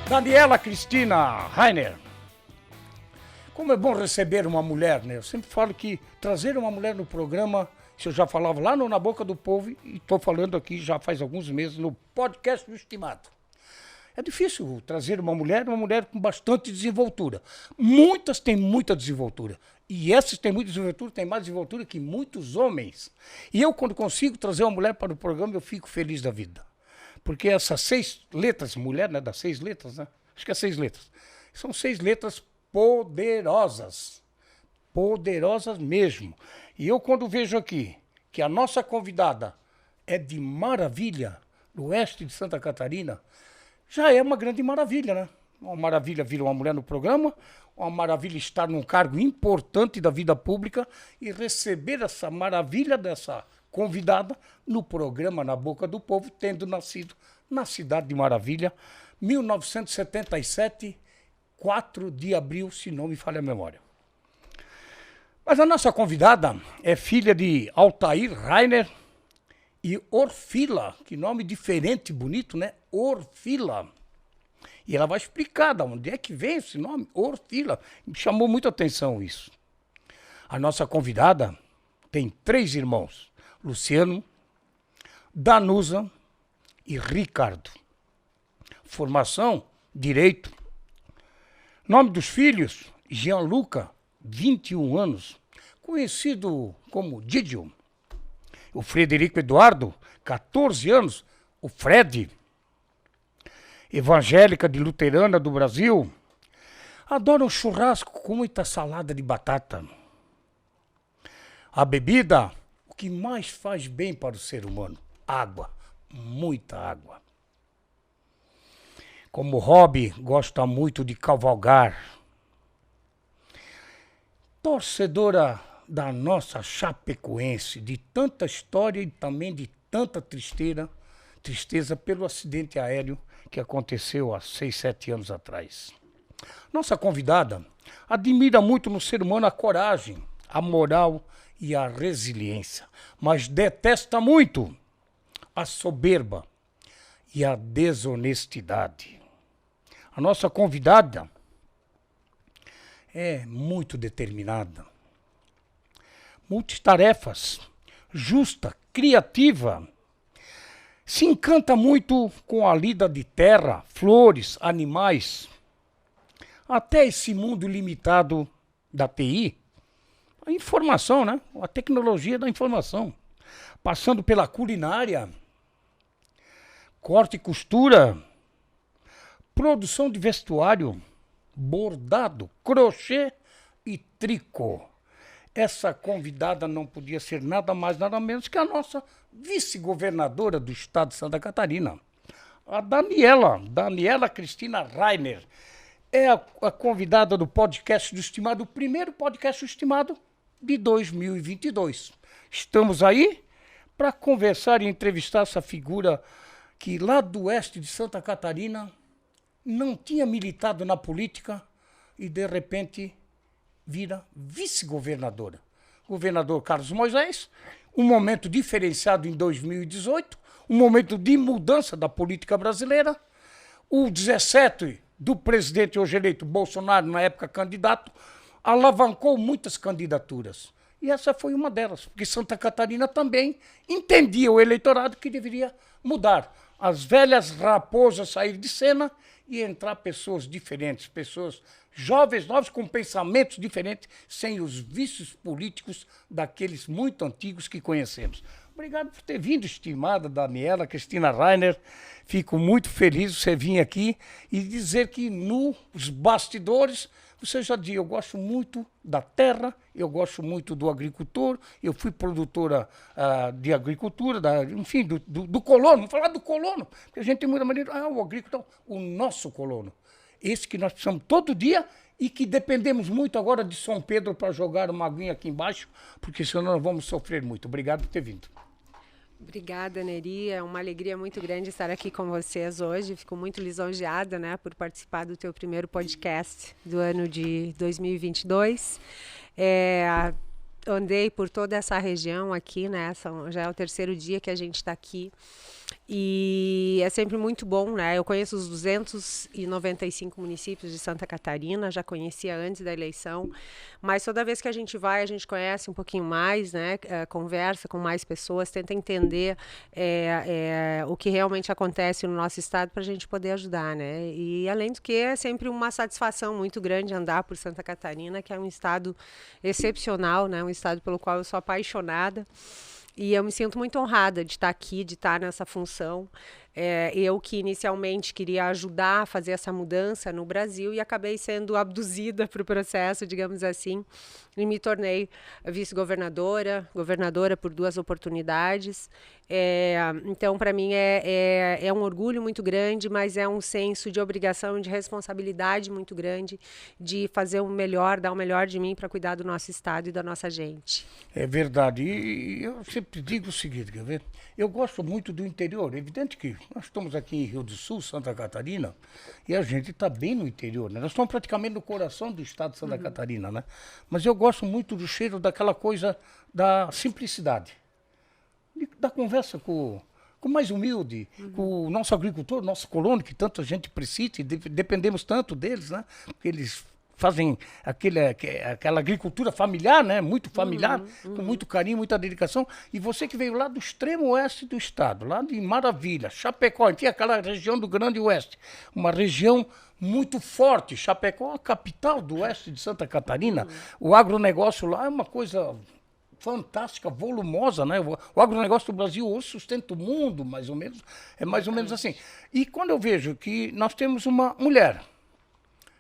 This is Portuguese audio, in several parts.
Daniela Cristina Rainer. Como é bom receber uma mulher, né? Eu sempre falo que trazer uma mulher no programa, isso eu já falava lá no Na Boca do Povo e estou falando aqui já faz alguns meses no podcast do Estimado. É difícil trazer uma mulher com bastante desenvoltura. Muitas têm muita desenvoltura. E essas têm muita desenvoltura, têm mais desenvoltura que muitos homens. E eu, quando consigo trazer uma mulher para o programa, eu fico feliz da vida. Porque essas 6 letras, mulher, né, das 6 letras, né? Acho que é 6 letras. São 6 letras poderosas. Poderosas mesmo. E eu, quando vejo aqui que a nossa convidada é de Maravilha, do oeste de Santa Catarina, já é uma grande maravilha, né? Uma maravilha vir uma mulher no programa, uma maravilha estar num cargo importante da vida pública e receber essa maravilha dessa convidada no programa Na Boca do Povo, tendo nascido na cidade de Maravilha, 1977, 4 de abril, se não me falha a memória. Mas a nossa convidada é filha de Altair Rainer e Orfila, que nome diferente, bonito, né? Orfila. E ela vai explicar de onde é que vem esse nome, Orfila. Me chamou muita atenção isso. A nossa convidada tem 3 irmãos, Luciano, Danusa e Ricardo. Formação, Direito. Nome dos filhos, Gianluca, 21 anos, conhecido como Didio. O Frederico Eduardo, 14 anos, o Fred. Evangélica de Luterana do Brasil, adora um churrasco com muita salada de batata. A bebida, o que mais faz bem para o ser humano, água, muita água. Como hobby, gosta muito de cavalgar. Torcedora da nossa Chapecoense, de tanta história e também de tanta tristeza pelo acidente aéreo que aconteceu há 6, 7 anos atrás. Nossa convidada admira muito no ser humano a coragem, a moral e a resiliência, mas detesta muito a soberba e a desonestidade. A nossa convidada é muito determinada, multitarefas, justa, criativa. Se encanta muito com a lida de terra, flores, animais. Até esse mundo limitado da TI, a informação, né? A tecnologia da informação. Passando pela culinária, corte e costura, produção de vestuário, bordado, crochê e tricô. Essa convidada não podia ser nada mais, nada menos que a nossa vice-governadora do estado de Santa Catarina, a Daniela Cristina Rainer. É a convidada do podcast do Estimado, o primeiro podcast do Estimado de 2022. Estamos aí para conversar e entrevistar essa figura que lá do oeste de Santa Catarina não tinha militado na política e de repente vira vice-governadora. Governador Carlos Moisés, um momento diferenciado em 2018, um momento de mudança da política brasileira. O 17 do presidente hoje eleito Bolsonaro, na época candidato, alavancou muitas candidaturas. E essa foi uma delas, porque Santa Catarina também entendia o eleitorado que deveria mudar. As velhas raposas sair de cena e entrar pessoas diferentes, pessoas jovens, novos, com pensamentos diferentes, sem os vícios políticos daqueles muito antigos que conhecemos. Obrigado por ter vindo, estimada Daniela Cristina Rainer. Fico muito feliz de você vir aqui e dizer que nos bastidores, você já disse, eu gosto muito da terra, eu gosto muito do agricultor, eu fui produtora de agricultura, enfim, do colono, vamos falar do colono, porque a gente tem muita maneira, o agricultor, o nosso colono. Esse que nós precisamos todo dia e que dependemos muito agora de São Pedro para jogar uma aguinha aqui embaixo, porque senão nós vamos sofrer muito. Obrigado por ter vindo. Obrigada, Neri. É uma alegria muito grande estar aqui com vocês hoje. Fico muito lisonjeada, né, por participar do teu primeiro podcast do ano de 2022. Andei por toda essa região aqui, né? Já é o terceiro dia que a gente está aqui. E é sempre muito bom, né? Eu conheço os 295 municípios de Santa Catarina, já conhecia antes da eleição, mas toda vez que a gente vai, a gente conhece um pouquinho mais, né? Conversa com mais pessoas, tenta entender o que realmente acontece no nosso estado para a gente poder ajudar, né? E além do que, é sempre uma satisfação muito grande andar por Santa Catarina, que é um estado excepcional, né? Um estado pelo qual eu sou apaixonada. E eu me sinto muito honrada de estar aqui, de estar nessa função. Eu que inicialmente queria ajudar a fazer essa mudança no Brasil e acabei sendo abduzida para o processo, digamos assim, e me tornei vice-governadora, governadora por 2 oportunidades. Então, para mim, é um orgulho muito grande, mas é um senso de obrigação e de responsabilidade muito grande de fazer o melhor, dar o melhor de mim para cuidar do nosso estado e da nossa gente. É verdade. E eu sempre digo o seguinte, quer ver? Eu gosto muito do interior. É evidente que nós estamos aqui em Rio do Sul, Santa Catarina, e a gente está bem no interior, né? Nós estamos praticamente no coração do estado de Santa Catarina, né? Mas eu gosto muito do cheiro daquela coisa da simplicidade, da conversa com o mais humilde, com o nosso agricultor, nosso colono, que tanto a gente precisa e dependemos tanto deles, né? Porque eles fazem aquela agricultura familiar, né? Muito familiar, com muito carinho, muita dedicação. E você que veio lá do extremo oeste do estado, lá de Maravilha, Chapecó, enfim, aquela região do Grande Oeste, uma região muito forte. Chapecó é a capital do oeste de Santa Catarina. O agronegócio lá é uma coisa fantástica, volumosa, né? O agronegócio do Brasil hoje sustenta o mundo, mais ou menos. É mais ou menos assim. E quando eu vejo que nós temos uma mulher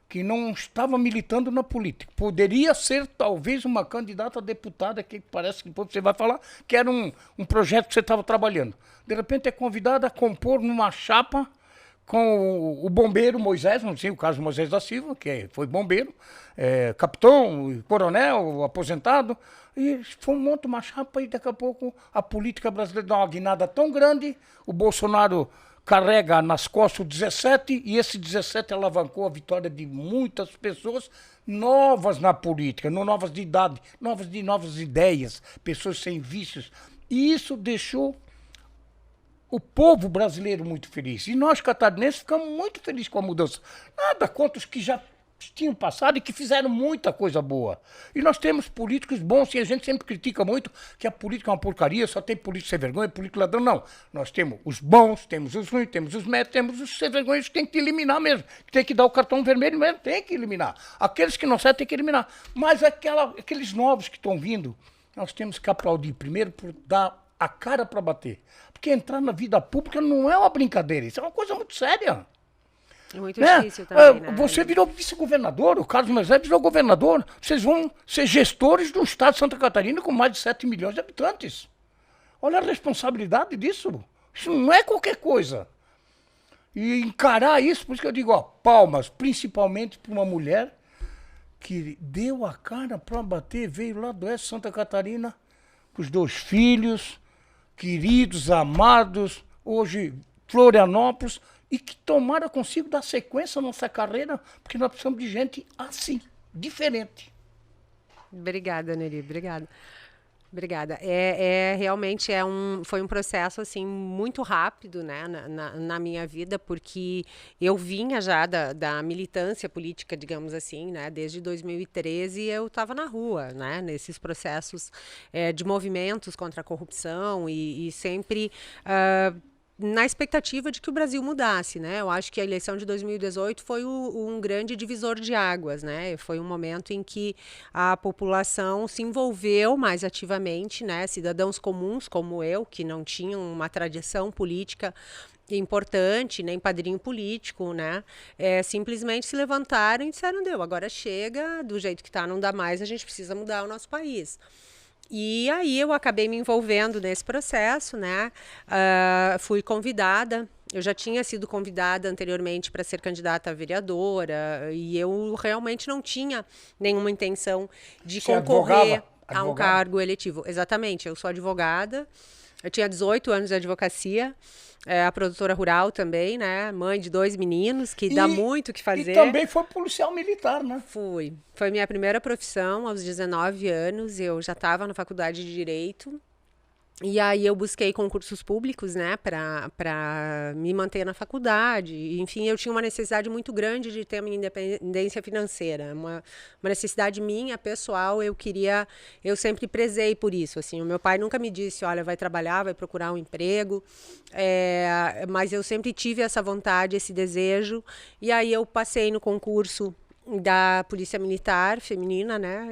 que não estava militando na política, poderia ser talvez uma candidata a deputada, que parece que depois você vai falar, que era um projeto que você estava trabalhando. De repente é convidada a compor numa chapa com o bombeiro Moisés, não sei o caso Moisés da Silva, que foi bombeiro, capitão, coronel, aposentado, e monta uma chapa e daqui a pouco a política brasileira dá uma guinada tão grande, o Bolsonaro carrega nas costas o 17 e esse 17 alavancou a vitória de muitas pessoas novas na política, novas de idade, novas ideias, pessoas sem vícios. E isso deixou o povo brasileiro muito feliz. E nós, catarinenses, ficamos muito felizes com a mudança. Nada contra os que já tinham passado e que fizeram muita coisa boa. E nós temos políticos bons, e a gente sempre critica muito que a política é uma porcaria, só tem político sem vergonha, político ladrão. Não. Nós temos os bons, temos os ruins, temos os médicos, temos os sem vergonha, que tem que eliminar mesmo. Que tem que dar o cartão vermelho mesmo, tem que eliminar. Aqueles que não servem, tem que eliminar. Mas aqueles novos que estão vindo, nós temos que aplaudir. Primeiro, por dar a cara para bater. Porque entrar na vida pública não é uma brincadeira, isso é uma coisa muito séria. É muito difícil também, né? Você virou vice-governador, o Carlos Moisés virou governador. Vocês vão ser gestores de um estado de Santa Catarina com mais de 7 milhões de habitantes. Olha a responsabilidade disso. Isso não é qualquer coisa. E encarar isso, por isso que eu digo, palmas, principalmente para uma mulher que deu a cara para bater, veio lá do oeste de Santa Catarina, com os 2 filhos, queridos, amados, hoje Florianópolis, e que tomara consigo dar sequência à nossa carreira, porque nós precisamos de gente assim, diferente. Obrigada, Neri, obrigada. Obrigada. Realmente foi um processo assim muito rápido, né, na minha vida, porque eu vinha já da militância política, digamos assim, né, desde 2013 eu estava na rua, né, nesses processos de movimentos contra a corrupção e sempre na expectativa de que o Brasil mudasse, né? Eu acho que a eleição de 2018 foi um grande divisor de águas, né? Foi um momento em que a população se envolveu mais ativamente, né? Cidadãos comuns como eu, que não tinham uma tradição política importante, nem padrinho político, né? Simplesmente se levantaram e disseram, agora chega, do jeito que tá, não dá mais, a gente precisa mudar o nosso país. E aí eu acabei me envolvendo nesse processo, né? Fui convidada, eu já tinha sido convidada anteriormente para ser candidata a vereadora e eu realmente não tinha nenhuma intenção de concorrer a um cargo eletivo. Exatamente, eu sou advogada, eu tinha 18 anos de advocacia, a produtora rural também, né? Mãe de 2 meninos, que dá muito o que fazer. E também foi policial militar, né? Fui. Foi minha primeira profissão, aos 19 anos. Eu já estava na faculdade de Direito. E aí eu busquei concursos públicos, né, para me manter na faculdade. Enfim, eu tinha uma necessidade muito grande de ter a minha independência financeira, uma necessidade minha, pessoal. Eu sempre prezei por isso. Assim, o meu pai nunca me disse, olha, vai trabalhar, vai procurar um emprego, mas eu sempre tive essa vontade, esse desejo. E aí eu passei no concurso da Polícia Militar Feminina, né,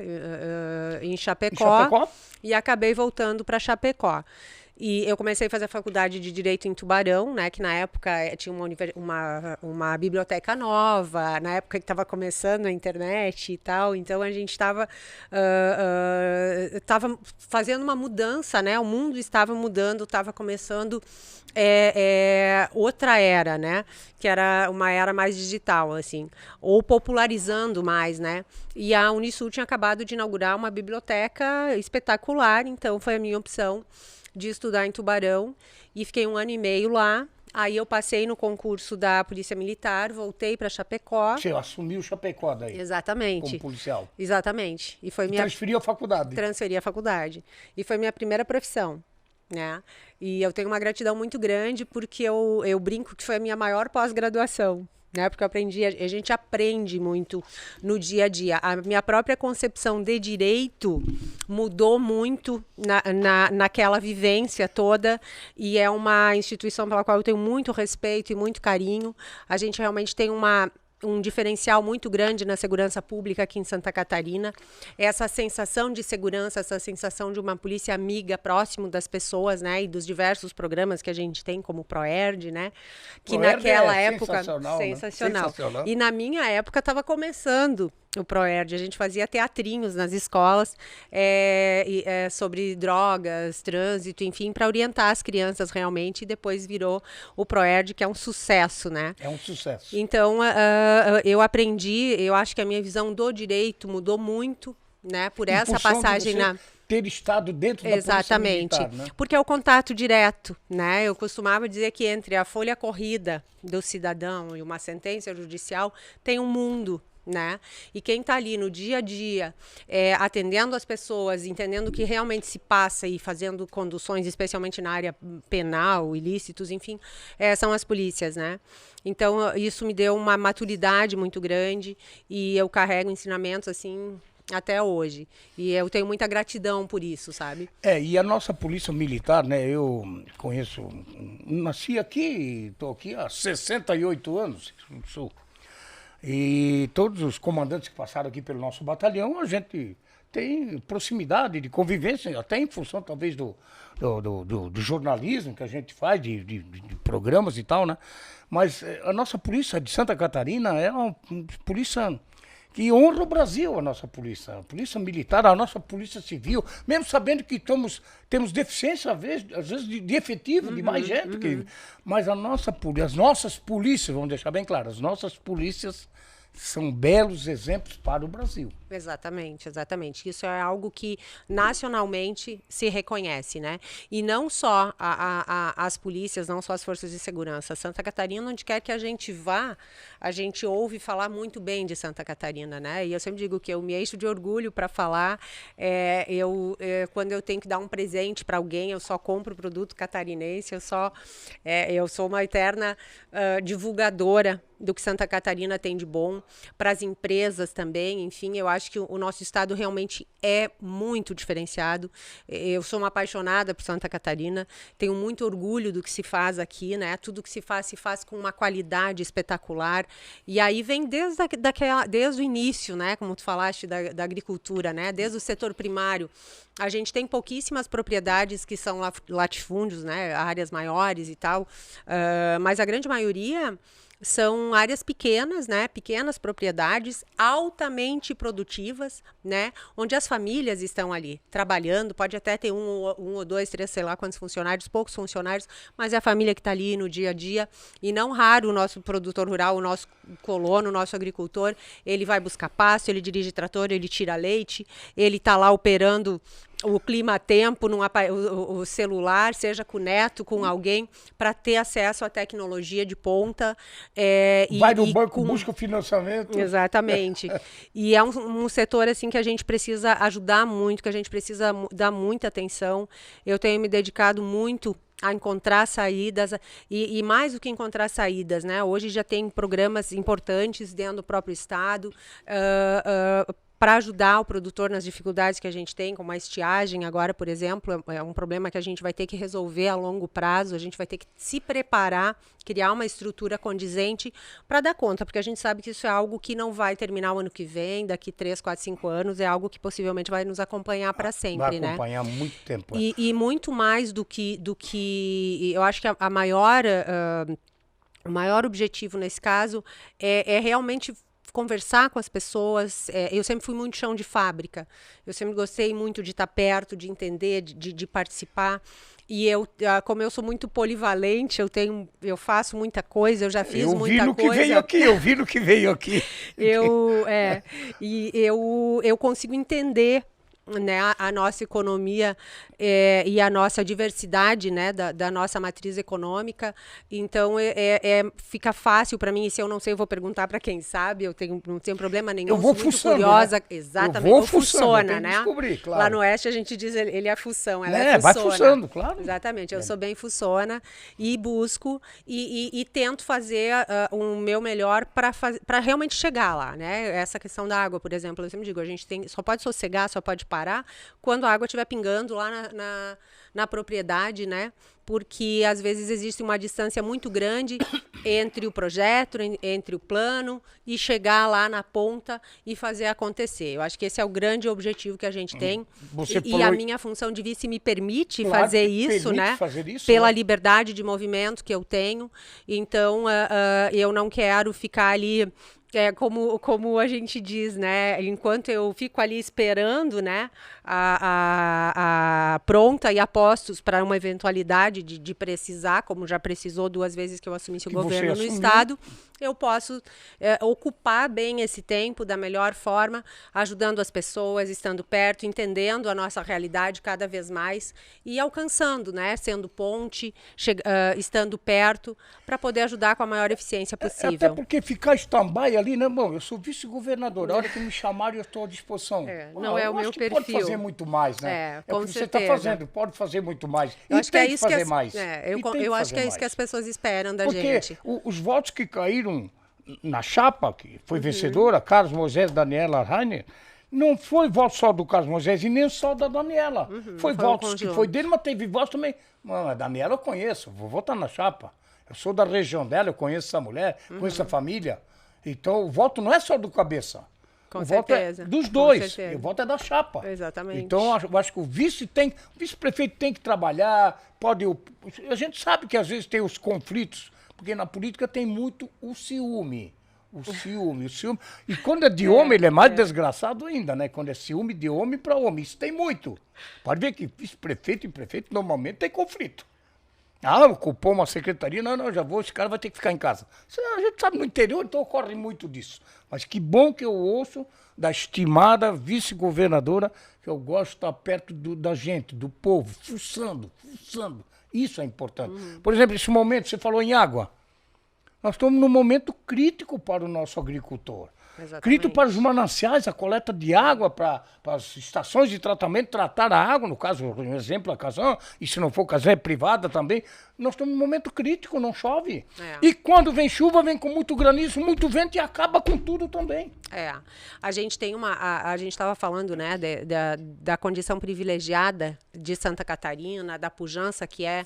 em Chapecó, e acabei voltando para Chapecó. E eu comecei a fazer a faculdade de Direito em Tubarão, né, que na época tinha uma biblioteca nova, na época que estava começando a internet e tal, então a gente estava fazendo uma mudança, né, o mundo estava mudando, estava começando outra era, né, que era uma era mais digital, assim, ou popularizando mais, né, e a Unisul tinha acabado de inaugurar uma biblioteca espetacular, então foi a minha opção de estudar em Tubarão e fiquei 1 ano e meio lá. Aí eu passei no concurso da Polícia Militar, voltei para Chapecó. Você assumiu Chapecó daí? Exatamente. Como policial? Exatamente. E foi transferiu a faculdade? Transferi a faculdade. E foi minha primeira profissão, né? E eu tenho uma gratidão muito grande porque eu brinco que foi a minha maior pós-graduação. Né, porque a gente aprende muito no dia a dia. A minha própria concepção de direito mudou muito naquela vivência toda, e é uma instituição pela qual eu tenho muito respeito e muito carinho. A gente realmente tem um diferencial muito grande na segurança pública aqui em Santa Catarina. Essa sensação de segurança, essa sensação de uma polícia amiga, próximo das pessoas, né, e dos diversos programas que a gente tem, como o ProERD, né, que naquela época sensacional. Né? Sensacional. E na minha época estava começando o ProERD, a gente fazia teatrinhos nas escolas sobre drogas, trânsito, enfim, para orientar as crianças realmente, e depois virou o ProERD, que é um sucesso, né? É um sucesso. Então, eu aprendi, eu acho que a minha visão do direito mudou muito, né, por essa passagem ter estado dentro da Polícia Militar, né? Porque é o contato direto, né? Eu costumava dizer que entre a folha corrida do cidadão e uma sentença judicial tem um mundo, né? E quem está ali no dia a dia, atendendo as pessoas, entendendo o que realmente se passa e fazendo conduções, especialmente na área penal, ilícitos, enfim, são as polícias, né? Então, isso me deu uma maturidade muito grande e eu carrego ensinamentos, assim, até hoje. E eu tenho muita gratidão por isso, sabe? E a nossa Polícia Militar, né? Eu conheço, nasci aqui, estou aqui há 68 anos, no Sul. E todos os comandantes que passaram aqui pelo nosso batalhão, a gente tem proximidade de convivência, até em função talvez do jornalismo que a gente faz, de programas e tal, né? Mas a nossa polícia de Santa Catarina é uma polícia que honra o Brasil, a polícia militar, a nossa polícia civil, mesmo sabendo que temos deficiência, às vezes de efetivo, de mais gente, mas as nossas polícias, vamos deixar bem claro, as nossas polícias são belos exemplos para o Brasil. Exatamente, exatamente. Isso é algo que nacionalmente se reconhece, né? E não só as polícias, não só as forças de segurança. Santa Catarina, onde quer que a gente vá, a gente ouve falar muito bem de Santa Catarina, né? E eu sempre digo que eu me encho de orgulho para falar. Quando eu tenho que dar um presente para alguém, eu só compro produto catarinense, eu sou uma eterna divulgadora do que Santa Catarina tem de bom, para as empresas também, enfim, eu acho que o nosso estado realmente é muito diferenciado. Eu sou uma apaixonada por Santa Catarina, tenho muito orgulho do que se faz aqui, né? Tudo que se faz com uma qualidade espetacular, e aí vem desde o início, né? Como tu falaste da agricultura, né? Desde o setor primário. A gente tem pouquíssimas propriedades que são latifúndios, né? Áreas maiores e tal, mas a grande maioria são áreas pequenas, né? Pequenas propriedades altamente produtivas, né? Onde as famílias estão ali trabalhando, pode até ter um ou dois, três, sei lá quantos funcionários, poucos funcionários, mas é a família que está ali no dia a dia. E não raro o nosso produtor rural, o nosso colono, o nosso agricultor, ele vai buscar pasto, ele dirige trator, ele tira leite, ele está lá operando o clima-tempo, o celular, seja com o neto, com alguém, para ter acesso à tecnologia de ponta. Vai no banco, busca o financiamento. Exatamente. E é um setor assim que a gente precisa ajudar muito, que a gente precisa dar muita atenção. Eu tenho me dedicado muito a encontrar saídas e mais do que encontrar saídas, né? Hoje já tem programas importantes dentro do próprio estado para ajudar o produtor nas dificuldades que a gente tem, como a estiagem agora, por exemplo, é um problema que a gente vai ter que resolver a longo prazo, a gente vai ter que se preparar, criar uma estrutura condizente para dar conta, porque a gente sabe que isso é algo que não vai terminar o ano que vem, daqui 3, 4, 5 anos, é algo que possivelmente vai nos acompanhar para sempre, vai acompanhar muito tempo. E muito mais do que eu acho que o maior objetivo nesse caso é realmente conversar com as pessoas. Eu sempre fui muito chão de fábrica. Eu sempre gostei muito de estar perto, de entender, de participar. E como eu sou muito polivalente, eu faço muita coisa, eu já fiz muita coisa. Eu vi no que veio aqui. Eu consigo entender, né, a nossa economia e a nossa diversidade, né, da nossa matriz econômica. Então, fica fácil para mim, e se eu não sei, eu vou perguntar para quem sabe, não tenho problema nenhum. Eu vou muito fuçando, curiosa. Né? Exatamente, eu vou fuçona, né? Descobrir, claro. Lá no Oeste a gente diz, ele é fução, ela é fuçona. Vai fuçando, claro. Exatamente, eu sou bem fuçona e busco e tento fazer o meu melhor para realmente chegar lá, né? Essa questão da água, por exemplo, eu sempre digo, a gente só pode sossegar, só pode parar quando a água estiver pingando lá na propriedade, né? Porque às vezes existe uma distância muito grande entre o projeto, entre o plano e chegar lá na ponta e fazer acontecer. Eu acho que esse é o grande objetivo que a gente tem. E a minha função de vice me permite fazer isso, né? Pela liberdade de movimento que eu tenho. Então, eu não quero ficar ali... como a gente diz, né? Enquanto eu fico ali esperando, né, a pronta e a postos para uma eventualidade de precisar, como já precisou 2 vezes que eu assumi o governo no estado, eu posso ocupar bem esse tempo da melhor forma, ajudando as pessoas, estando perto, entendendo a nossa realidade cada vez mais e alcançando, né, sendo ponte, estando perto, para poder ajudar com a maior eficiência possível. Até porque ficar stand-by ali, né, bom, eu sou vice-governador, a hora que me chamarem eu estou à disposição. Não é o meu perfil. Pode fazer muito mais, né? Com o que certeza. você está fazendo, pode fazer muito mais. Eu acho que é isso fazer mais. Eu acho que é isso que as pessoas esperam da gente. Porque os votos que caíram na chapa, que foi vencedora, Carlos Moisés, Daniela Rainer, não foi voto só do Carlos Moisés e nem só da Daniela. Foi votos que foi dele, mas teve votos também. A Daniela eu conheço, vou votar na chapa. Eu sou da região dela, eu conheço essa mulher, conheço a família. Então o voto não é só do cabeça. Com o certeza. Voto é dos dois. O voto é da chapa. Exatamente. Então, eu acho que o vice-prefeito tem que trabalhar. A gente sabe que às vezes tem os conflitos, porque na política tem muito o ciúme. O ciúme. E quando é de homem, ele é mais desgraçado ainda, né? Quando é ciúme de homem para homem. Isso tem muito. Pode ver que vice-prefeito e prefeito normalmente tem conflito. Ocupou uma secretaria, não, já vou, esse cara vai ter que ficar em casa. A gente sabe no interior, então ocorre muito disso. Mas que bom que eu ouço da estimada vice-governadora, que eu gosto de estar perto da gente, do povo, fuçando. Isso é importante. Por exemplo, esse momento, você falou em água. Nós estamos num momento crítico para o nosso agricultor. Exatamente. Crítico para os mananciais, a coleta de água, para as estações de tratamento tratar a água, no caso, um exemplo, a Casan, e se não for Casan, é privada também. Nós estamos num momento crítico, não chove. E quando vem chuva, vem com muito granizo, muito vento e acaba com tudo também. A gente tem a gente estava falando, né, da condição privilegiada de Santa Catarina, da pujança que é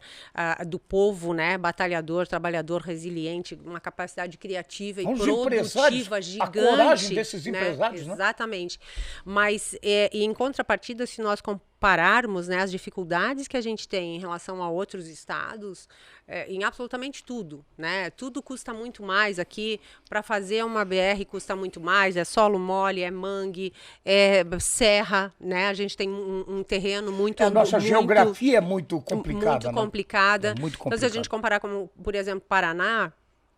do povo, né, batalhador, trabalhador, resiliente, uma capacidade criativa e produtiva gigante. A coragem desses empresários, né? Exatamente. Mas, em contrapartida, se nós compararmos, né, as dificuldades que a gente tem em relação a outros estados, em absolutamente tudo, né? Tudo custa muito mais aqui. Para fazer uma BR custa muito mais, é solo mole, é mangue, é serra, né? A gente tem um terreno muito... A nossa geografia é muito complicada. Muito complicada. É muito complicada. Então, se a gente comparar com, por exemplo, Paraná,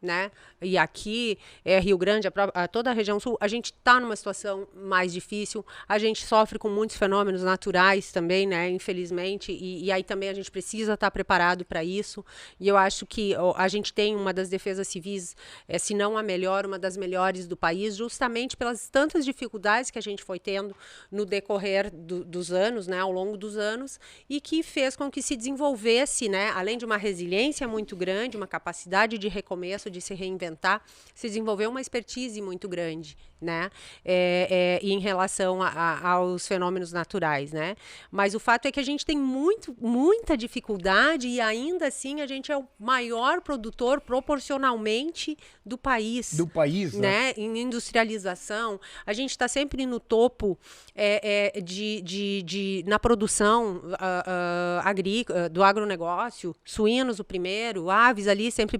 né? E aqui, Rio Grande, toda a região sul, a gente está numa situação mais difícil, a gente sofre com muitos fenômenos naturais também, né? Infelizmente, e aí também a gente precisa estar preparado para isso. E eu acho que a gente tem uma das defesas civis, se não a melhor, uma das melhores do país, justamente pelas tantas dificuldades que a gente foi tendo no decorrer dos anos, né? Ao longo dos anos, e que fez com que se desenvolvesse, né? Além de uma resiliência muito grande, uma capacidade de recomeço, de se reinventar, se desenvolveu uma expertise muito grande, né? Em relação aos fenômenos naturais, né? Mas o fato é que a gente tem muita dificuldade e ainda assim a gente é o maior produtor proporcionalmente do país. Do país, né? Em industrialização, a gente está sempre no topo na produção agrícola, do agronegócio, suínos o primeiro, aves ali sempre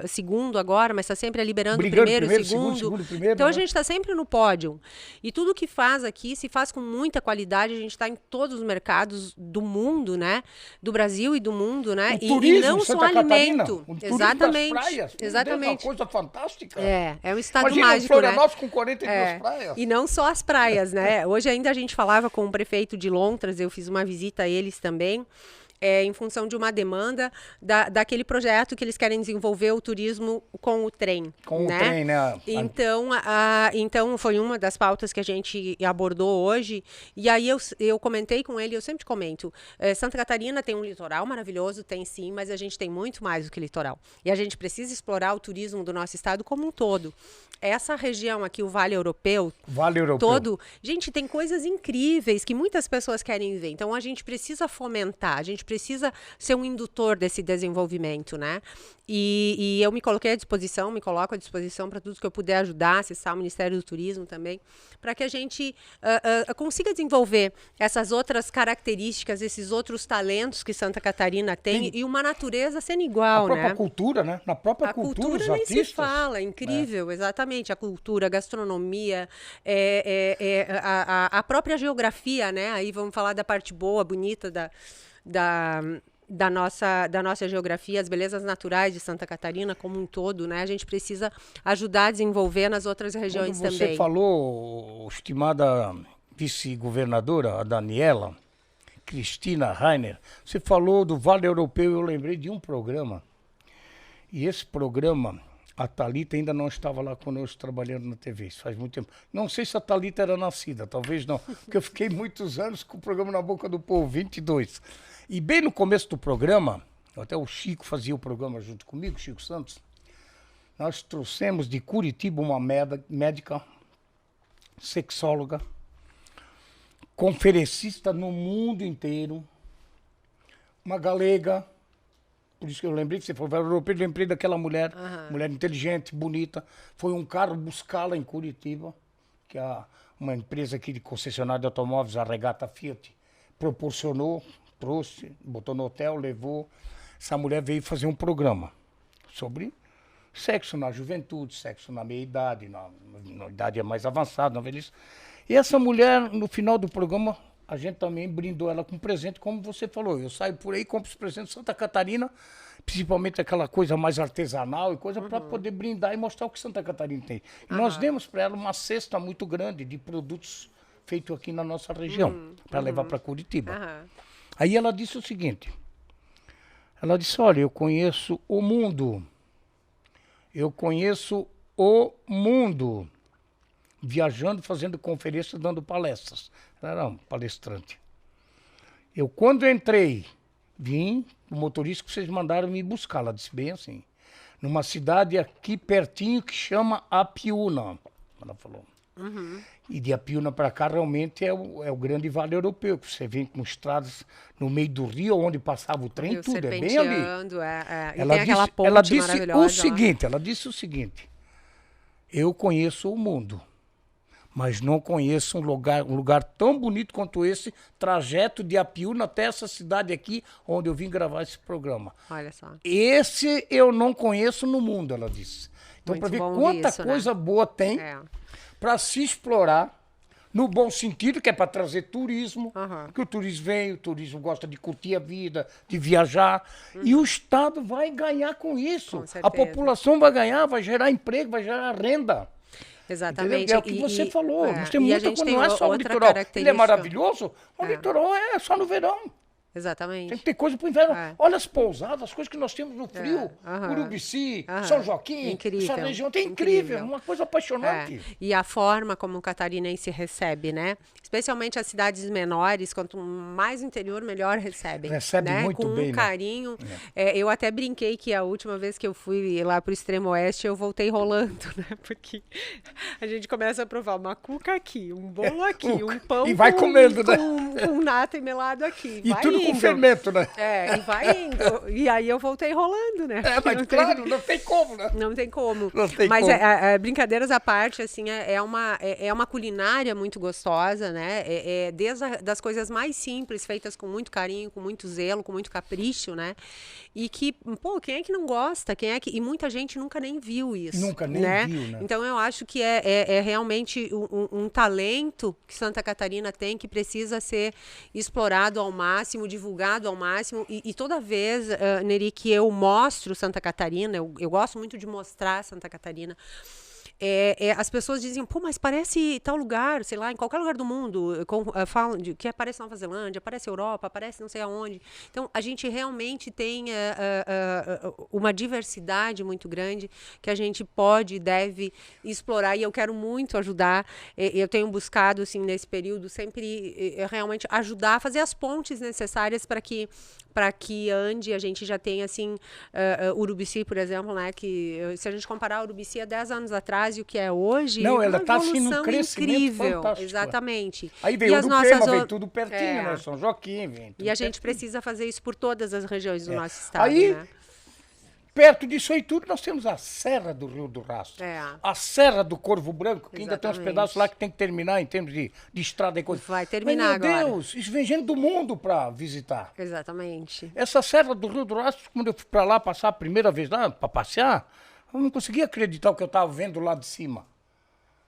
segundo agora, mas está sempre liberando o primeiro, segundo. Primeiro, então né? a gente está sempre no pódio. E tudo que faz aqui se faz com muita qualidade. A gente está em todos os mercados do mundo, né? Do Brasil e do mundo, né? Turismo, e não só Santa alimento. Catarina, Exatamente. Das praias, exatamente. É uma coisa fantástica. É um estado Imagina mágico, Florianópolis, né? com 42 praias. E não só as praias, né? Hoje ainda a gente falava com o prefeito de Lontras, eu fiz uma visita a eles também. Em função de uma demanda daquele projeto que eles querem desenvolver o turismo com o trem. Com né? o trem, né? Então, foi uma das pautas que a gente abordou hoje. E aí eu comentei com ele, eu sempre comento, Santa Catarina tem um litoral maravilhoso, tem sim, mas a gente tem muito mais do que litoral. E a gente precisa explorar o turismo do nosso estado como um todo. Essa região aqui, o Vale Europeu, todo, gente, tem coisas incríveis que muitas pessoas querem ver. Então, a gente precisa fomentar, a gente precisa ser um indutor desse desenvolvimento, né? E eu me coloco à disposição para tudo que eu puder ajudar, acessar o Ministério do Turismo também, para que a gente consiga desenvolver essas outras características, esses outros talentos que Santa Catarina tem e uma natureza sendo igual, né? A própria né? cultura, né? Na própria cultura, os nem artistas. se fala, incrível, exatamente. A cultura, a gastronomia, a própria geografia, né? Aí vamos falar da parte boa, bonita da nossa geografia, as belezas naturais de Santa Catarina como um todo, né? A gente precisa ajudar a desenvolver nas outras regiões também. Você falou, estimada vice-governadora, a Daniela Cristina Rainer, você falou do Vale Europeu, eu lembrei de um programa. E esse programa, a Thalita ainda não estava lá conosco trabalhando na TV, isso faz muito tempo. Não sei se a Thalita era nascida, talvez não, porque eu fiquei muitos anos com o programa Na Boca do Povo, 22. E bem no começo do programa, até o Chico fazia o programa junto comigo, Chico Santos, nós trouxemos de Curitiba uma médica, sexóloga, conferencista no mundo inteiro, uma galega. Por isso que eu lembrei que você falou, eu lembrei daquela mulher, mulher inteligente, bonita. Foi um cara buscá-la em Curitiba, que é uma empresa aqui de concessionária de automóveis, a Regata Fiat, proporcionou, trouxe, botou no hotel, levou. Essa mulher veio fazer um programa sobre sexo na juventude, sexo na meia-idade, na idade mais avançada, na velhice. E essa mulher, no final do programa, a gente também brindou ela com presente, como você falou. Eu saio por aí, compro os presentes de Santa Catarina, principalmente aquela coisa mais artesanal e coisa, para poder brindar e mostrar o que Santa Catarina tem. E nós demos para ela uma cesta muito grande de produtos feitos aqui na nossa região, para levar para Curitiba. Aí ela disse o seguinte, ela disse, olha, eu conheço o mundo, viajando, fazendo conferências, dando palestras. Ela era um palestrante. Quando entrei, vim, o motorista que vocês mandaram me buscar, ela disse bem assim, numa cidade aqui pertinho que chama Apiúna, ela falou. E de Apiúna para cá realmente é o grande Vale Europeu, que você vem com estradas no meio do rio, onde passava o trem, tudo, é bem ali. Ela disse o seguinte, eu conheço o mundo, mas não conheço um lugar tão bonito quanto esse trajeto de Apiúna até essa cidade aqui, onde eu vim gravar esse programa. Olha só. Esse eu não conheço no mundo, ela disse. Então, para ver quanta coisa boa tem para se explorar No bom sentido, que é para trazer turismo, Aham. que o turismo vem, o turismo gosta de curtir a vida, de viajar, e o Estado vai ganhar com isso. Com A certeza. população vai ganhar, vai gerar emprego, vai gerar renda. Exatamente. Entendeu? É o que você falou. Nós temos e a muita gente coisa, tem não é só o outra litoral. Ele é característica. maravilhoso, o litoral é só no verão. Tem Exatamente. que ter coisa para o inverno. É. Olha as pousadas, as coisas que nós temos no frio. aham. Urubici, Aham. São Joaquim, Incrível, essa região. Tem incrível, incrível. uma coisa apaixonante. E a forma como o catarinense recebe, né? Especialmente as cidades menores, quanto mais interior, melhor recebem. Recebe né? muito com bem, um né? carinho. Eu até brinquei que a última vez que eu fui lá para o extremo oeste, eu voltei rolando, né? Porque a gente começa a provar uma cuca aqui, um bolo aqui, um pão E vai comendo, né? com nata e melado aqui. E vai tudo com indo. fermento, né? E vai indo. E aí eu voltei rolando, né? É, mas Não tem- claro, não tem como, né? não tem como. Não tem Mas como. brincadeiras à parte, assim, é uma culinária muito gostosa, né? Das coisas mais simples, feitas com muito carinho, com muito zelo, com muito capricho, né? E que, pô, quem é que não gosta? E muita gente nunca nem viu isso. Nunca nem né? viu, né? Então eu acho que é realmente um talento que Santa Catarina tem, que precisa ser explorado ao máximo, divulgado ao máximo. E toda vez, Neri, que eu mostro Santa Catarina, eu gosto muito de mostrar Santa Catarina. As pessoas dizem, pô, mas parece tal lugar, sei lá, em qualquer lugar do mundo, falam que aparece Nova Zelândia, aparece Europa, aparece não sei aonde. Então, a gente realmente tem uma diversidade muito grande que a gente pode e deve explorar, e eu quero muito ajudar. Eu tenho buscado, assim, nesse período, sempre realmente ajudar a fazer as pontes necessárias para que ande. A gente já tem, assim, Urubici, por exemplo, né, que se a gente comparar Urubici há 10 anos atrás e o que é hoje, Não, ela uma está assim num evolução crescimento incrível. fantástico. Exatamente. Aí veio E as Urupema, nossas veio tudo pertinho, né? São Joaquim, vem tudo E a gente pertinho. precisa fazer isso por todas as regiões do nosso estado, Aí, né? perto disso aí tudo, nós temos a Serra do Rio do Rastro. A Serra do Corvo Branco, que ainda tem uns Exatamente. pedaços lá que tem que terminar em termos de estrada e coisa. Vai terminar Mas, meu agora. Deus, isso vem gente do mundo para visitar. Exatamente. Essa Serra do Rio do Rastro, quando eu fui para lá passar a primeira vez lá, para passear, eu não conseguia acreditar o que eu estava vendo lá de cima.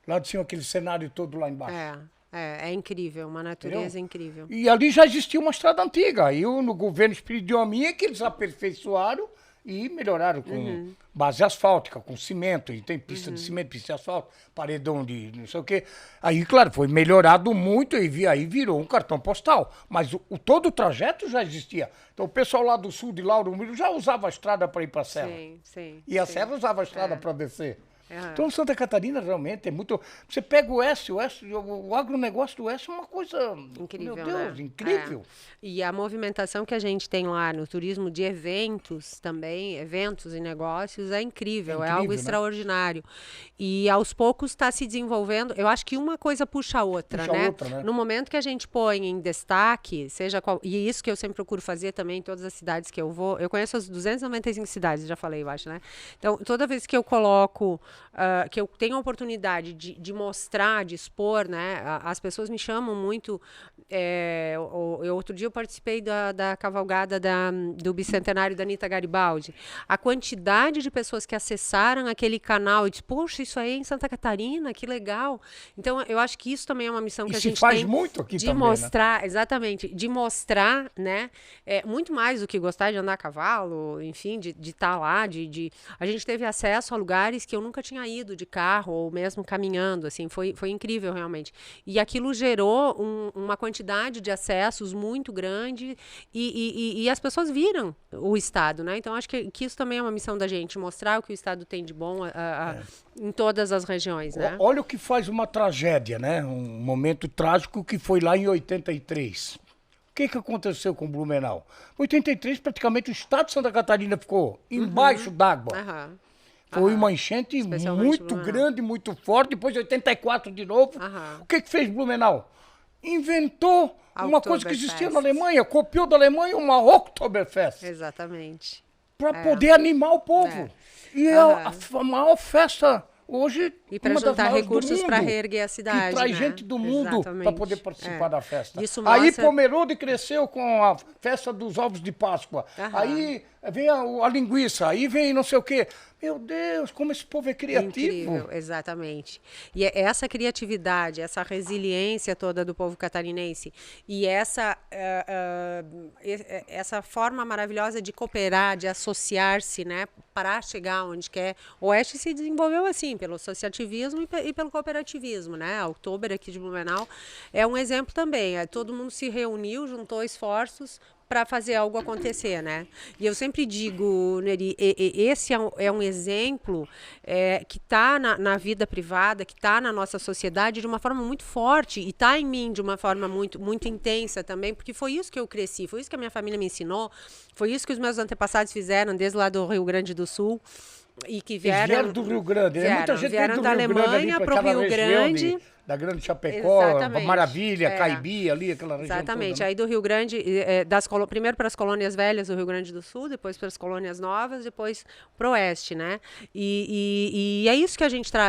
Lá de cima, aquele cenário todo lá embaixo. É incrível, uma natureza incrível. E ali já existia uma estrada antiga. Aí no governo Espírito Aminha que eles aperfeiçoaram e melhoraram com base asfáltica, com cimento. E tem pista de cimento, pista de asfalto, paredão de não sei o quê. Aí, claro, foi melhorado muito e aí virou um cartão postal. Mas todo o trajeto já existia. Então o pessoal lá do sul de Lauro Milo já usava a estrada para ir para a serra. Sim. E a serra usava a estrada para descer. Aham. Então Santa Catarina realmente é muito... Você pega o oeste, o agronegócio do oeste é uma coisa... Incrível, meu Deus, né? incrível. E a movimentação que a gente tem lá no turismo de eventos também, eventos e negócios, é incrível, é algo incrível, né? extraordinário. E aos poucos está se desenvolvendo. Eu acho que uma coisa puxa a outra, Puxa a né? outra, né? No momento que a gente põe em destaque, seja qual... E isso que eu sempre procuro fazer também em todas as cidades que eu vou. Eu conheço as 295 cidades, já falei, eu acho, né? Então, toda vez que eu coloco... que eu tenho a oportunidade de mostrar, de expor, né? As pessoas me chamam muito. Outro dia eu participei da cavalgada do bicentenário da Anita Garibaldi. A quantidade de pessoas que acessaram aquele canal e disse, poxa, isso aí é em Santa Catarina, que legal. Então, eu acho que isso também é uma missão E que a se gente faz tem muito aqui de também, mostrar, exatamente, de mostrar, né? Muito mais do que gostar de andar a cavalo, enfim, de estar lá, a gente teve acesso a lugares que eu nunca tinha ido de carro ou mesmo caminhando, assim, foi incrível realmente. E aquilo gerou uma quantidade de acessos muito grande e as pessoas viram o Estado, né? Então, acho que isso também é uma missão da gente, mostrar o que o Estado tem de bom em todas as regiões, né? Olha o que faz uma tragédia, né? Um momento trágico que foi lá em 83. O que aconteceu com Blumenau? Em 83, praticamente o estado de Santa Catarina ficou embaixo d'água. Aham. Foi uma enchente Especialmente muito Blumenau. grande, muito forte. Depois de 84 de novo. Aham. O que fez Blumenau? Inventou uma coisa que existia na Oktoberfest. Alemanha. Copiou da Alemanha uma Oktoberfest. Exatamente. Para poder animar o povo. E é a maior festa hoje. E para uma das juntar maiores do recursos para mundo, reerguer a cidade, que traz né? gente do mundo para Exatamente. poder participar da festa. Isso Aí mostra- Pomerode cresceu com a festa dos ovos de Páscoa. Aham. Aí vem a linguiça, aí vem não sei o quê. Meu Deus, como esse povo é criativo. Incrível, exatamente. E é essa criatividade, essa resiliência toda do povo catarinense e essa forma maravilhosa de cooperar, de associar-se, né, para chegar onde quer. O Oeste se desenvolveu assim, pelo associativismo e pelo cooperativismo, né? A Oktober aqui de Blumenau é um exemplo também. Todo mundo se reuniu, juntou esforços para fazer algo acontecer, né? E eu sempre digo, Neri, esse é um exemplo que está na vida privada, que está na nossa sociedade de uma forma muito forte e está em mim de uma forma muito, muito intensa também, porque foi isso que eu cresci, foi isso que a minha família me ensinou, foi isso que os meus antepassados fizeram desde lá do Rio Grande do Sul. E que vieram do Rio Grande, né? Muita gente vieram do da Rio Grande Alemanha para o Rio Grande. Da Grande Chapecó, Exatamente. Maravilha, Caibi, ali, aquela região. Exatamente. Toda, né? Aí do Rio Grande, primeiro para as colônias velhas do Rio Grande do Sul, depois para as colônias novas, depois para o Oeste, né? E é isso que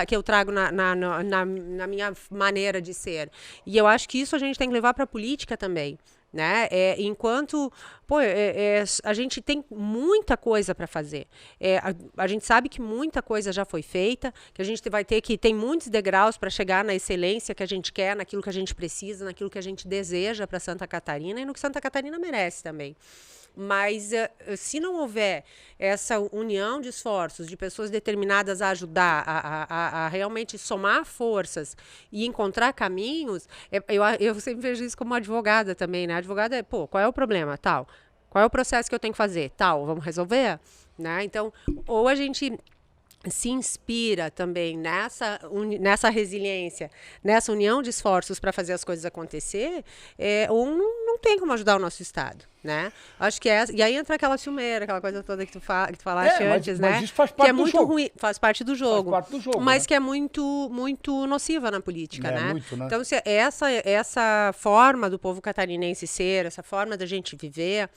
que eu trago na minha maneira de ser. E eu acho que isso a gente tem que levar para a política também. Né? Enquanto a gente tem muita coisa para fazer, a gente sabe que muita coisa já foi feita, que a gente tem muitos degraus para chegar na excelência que a gente quer, naquilo que a gente precisa, naquilo que a gente deseja para Santa Catarina e no que Santa Catarina merece também. Mas se não houver essa união de esforços de pessoas determinadas a ajudar, a realmente somar forças e encontrar caminhos, eu sempre vejo isso como advogada também, né? A advogada qual é o problema? Tal. Qual é o processo que eu tenho que fazer? Tal, vamos resolver? Né? Então, ou a gente se inspira também nessa resiliência, nessa união de esforços para fazer as coisas acontecer, ou não tem como ajudar o nosso Estado, né? Acho que e aí entra aquela ciumeira, aquela coisa toda que tu falaste antes, né? Mas isso faz parte que é muito jogo. ruim, faz parte do jogo, mas né? que é muito, muito nociva na política, né? Muito, né? Então, se essa forma do povo catarinense ser, essa forma da gente viver,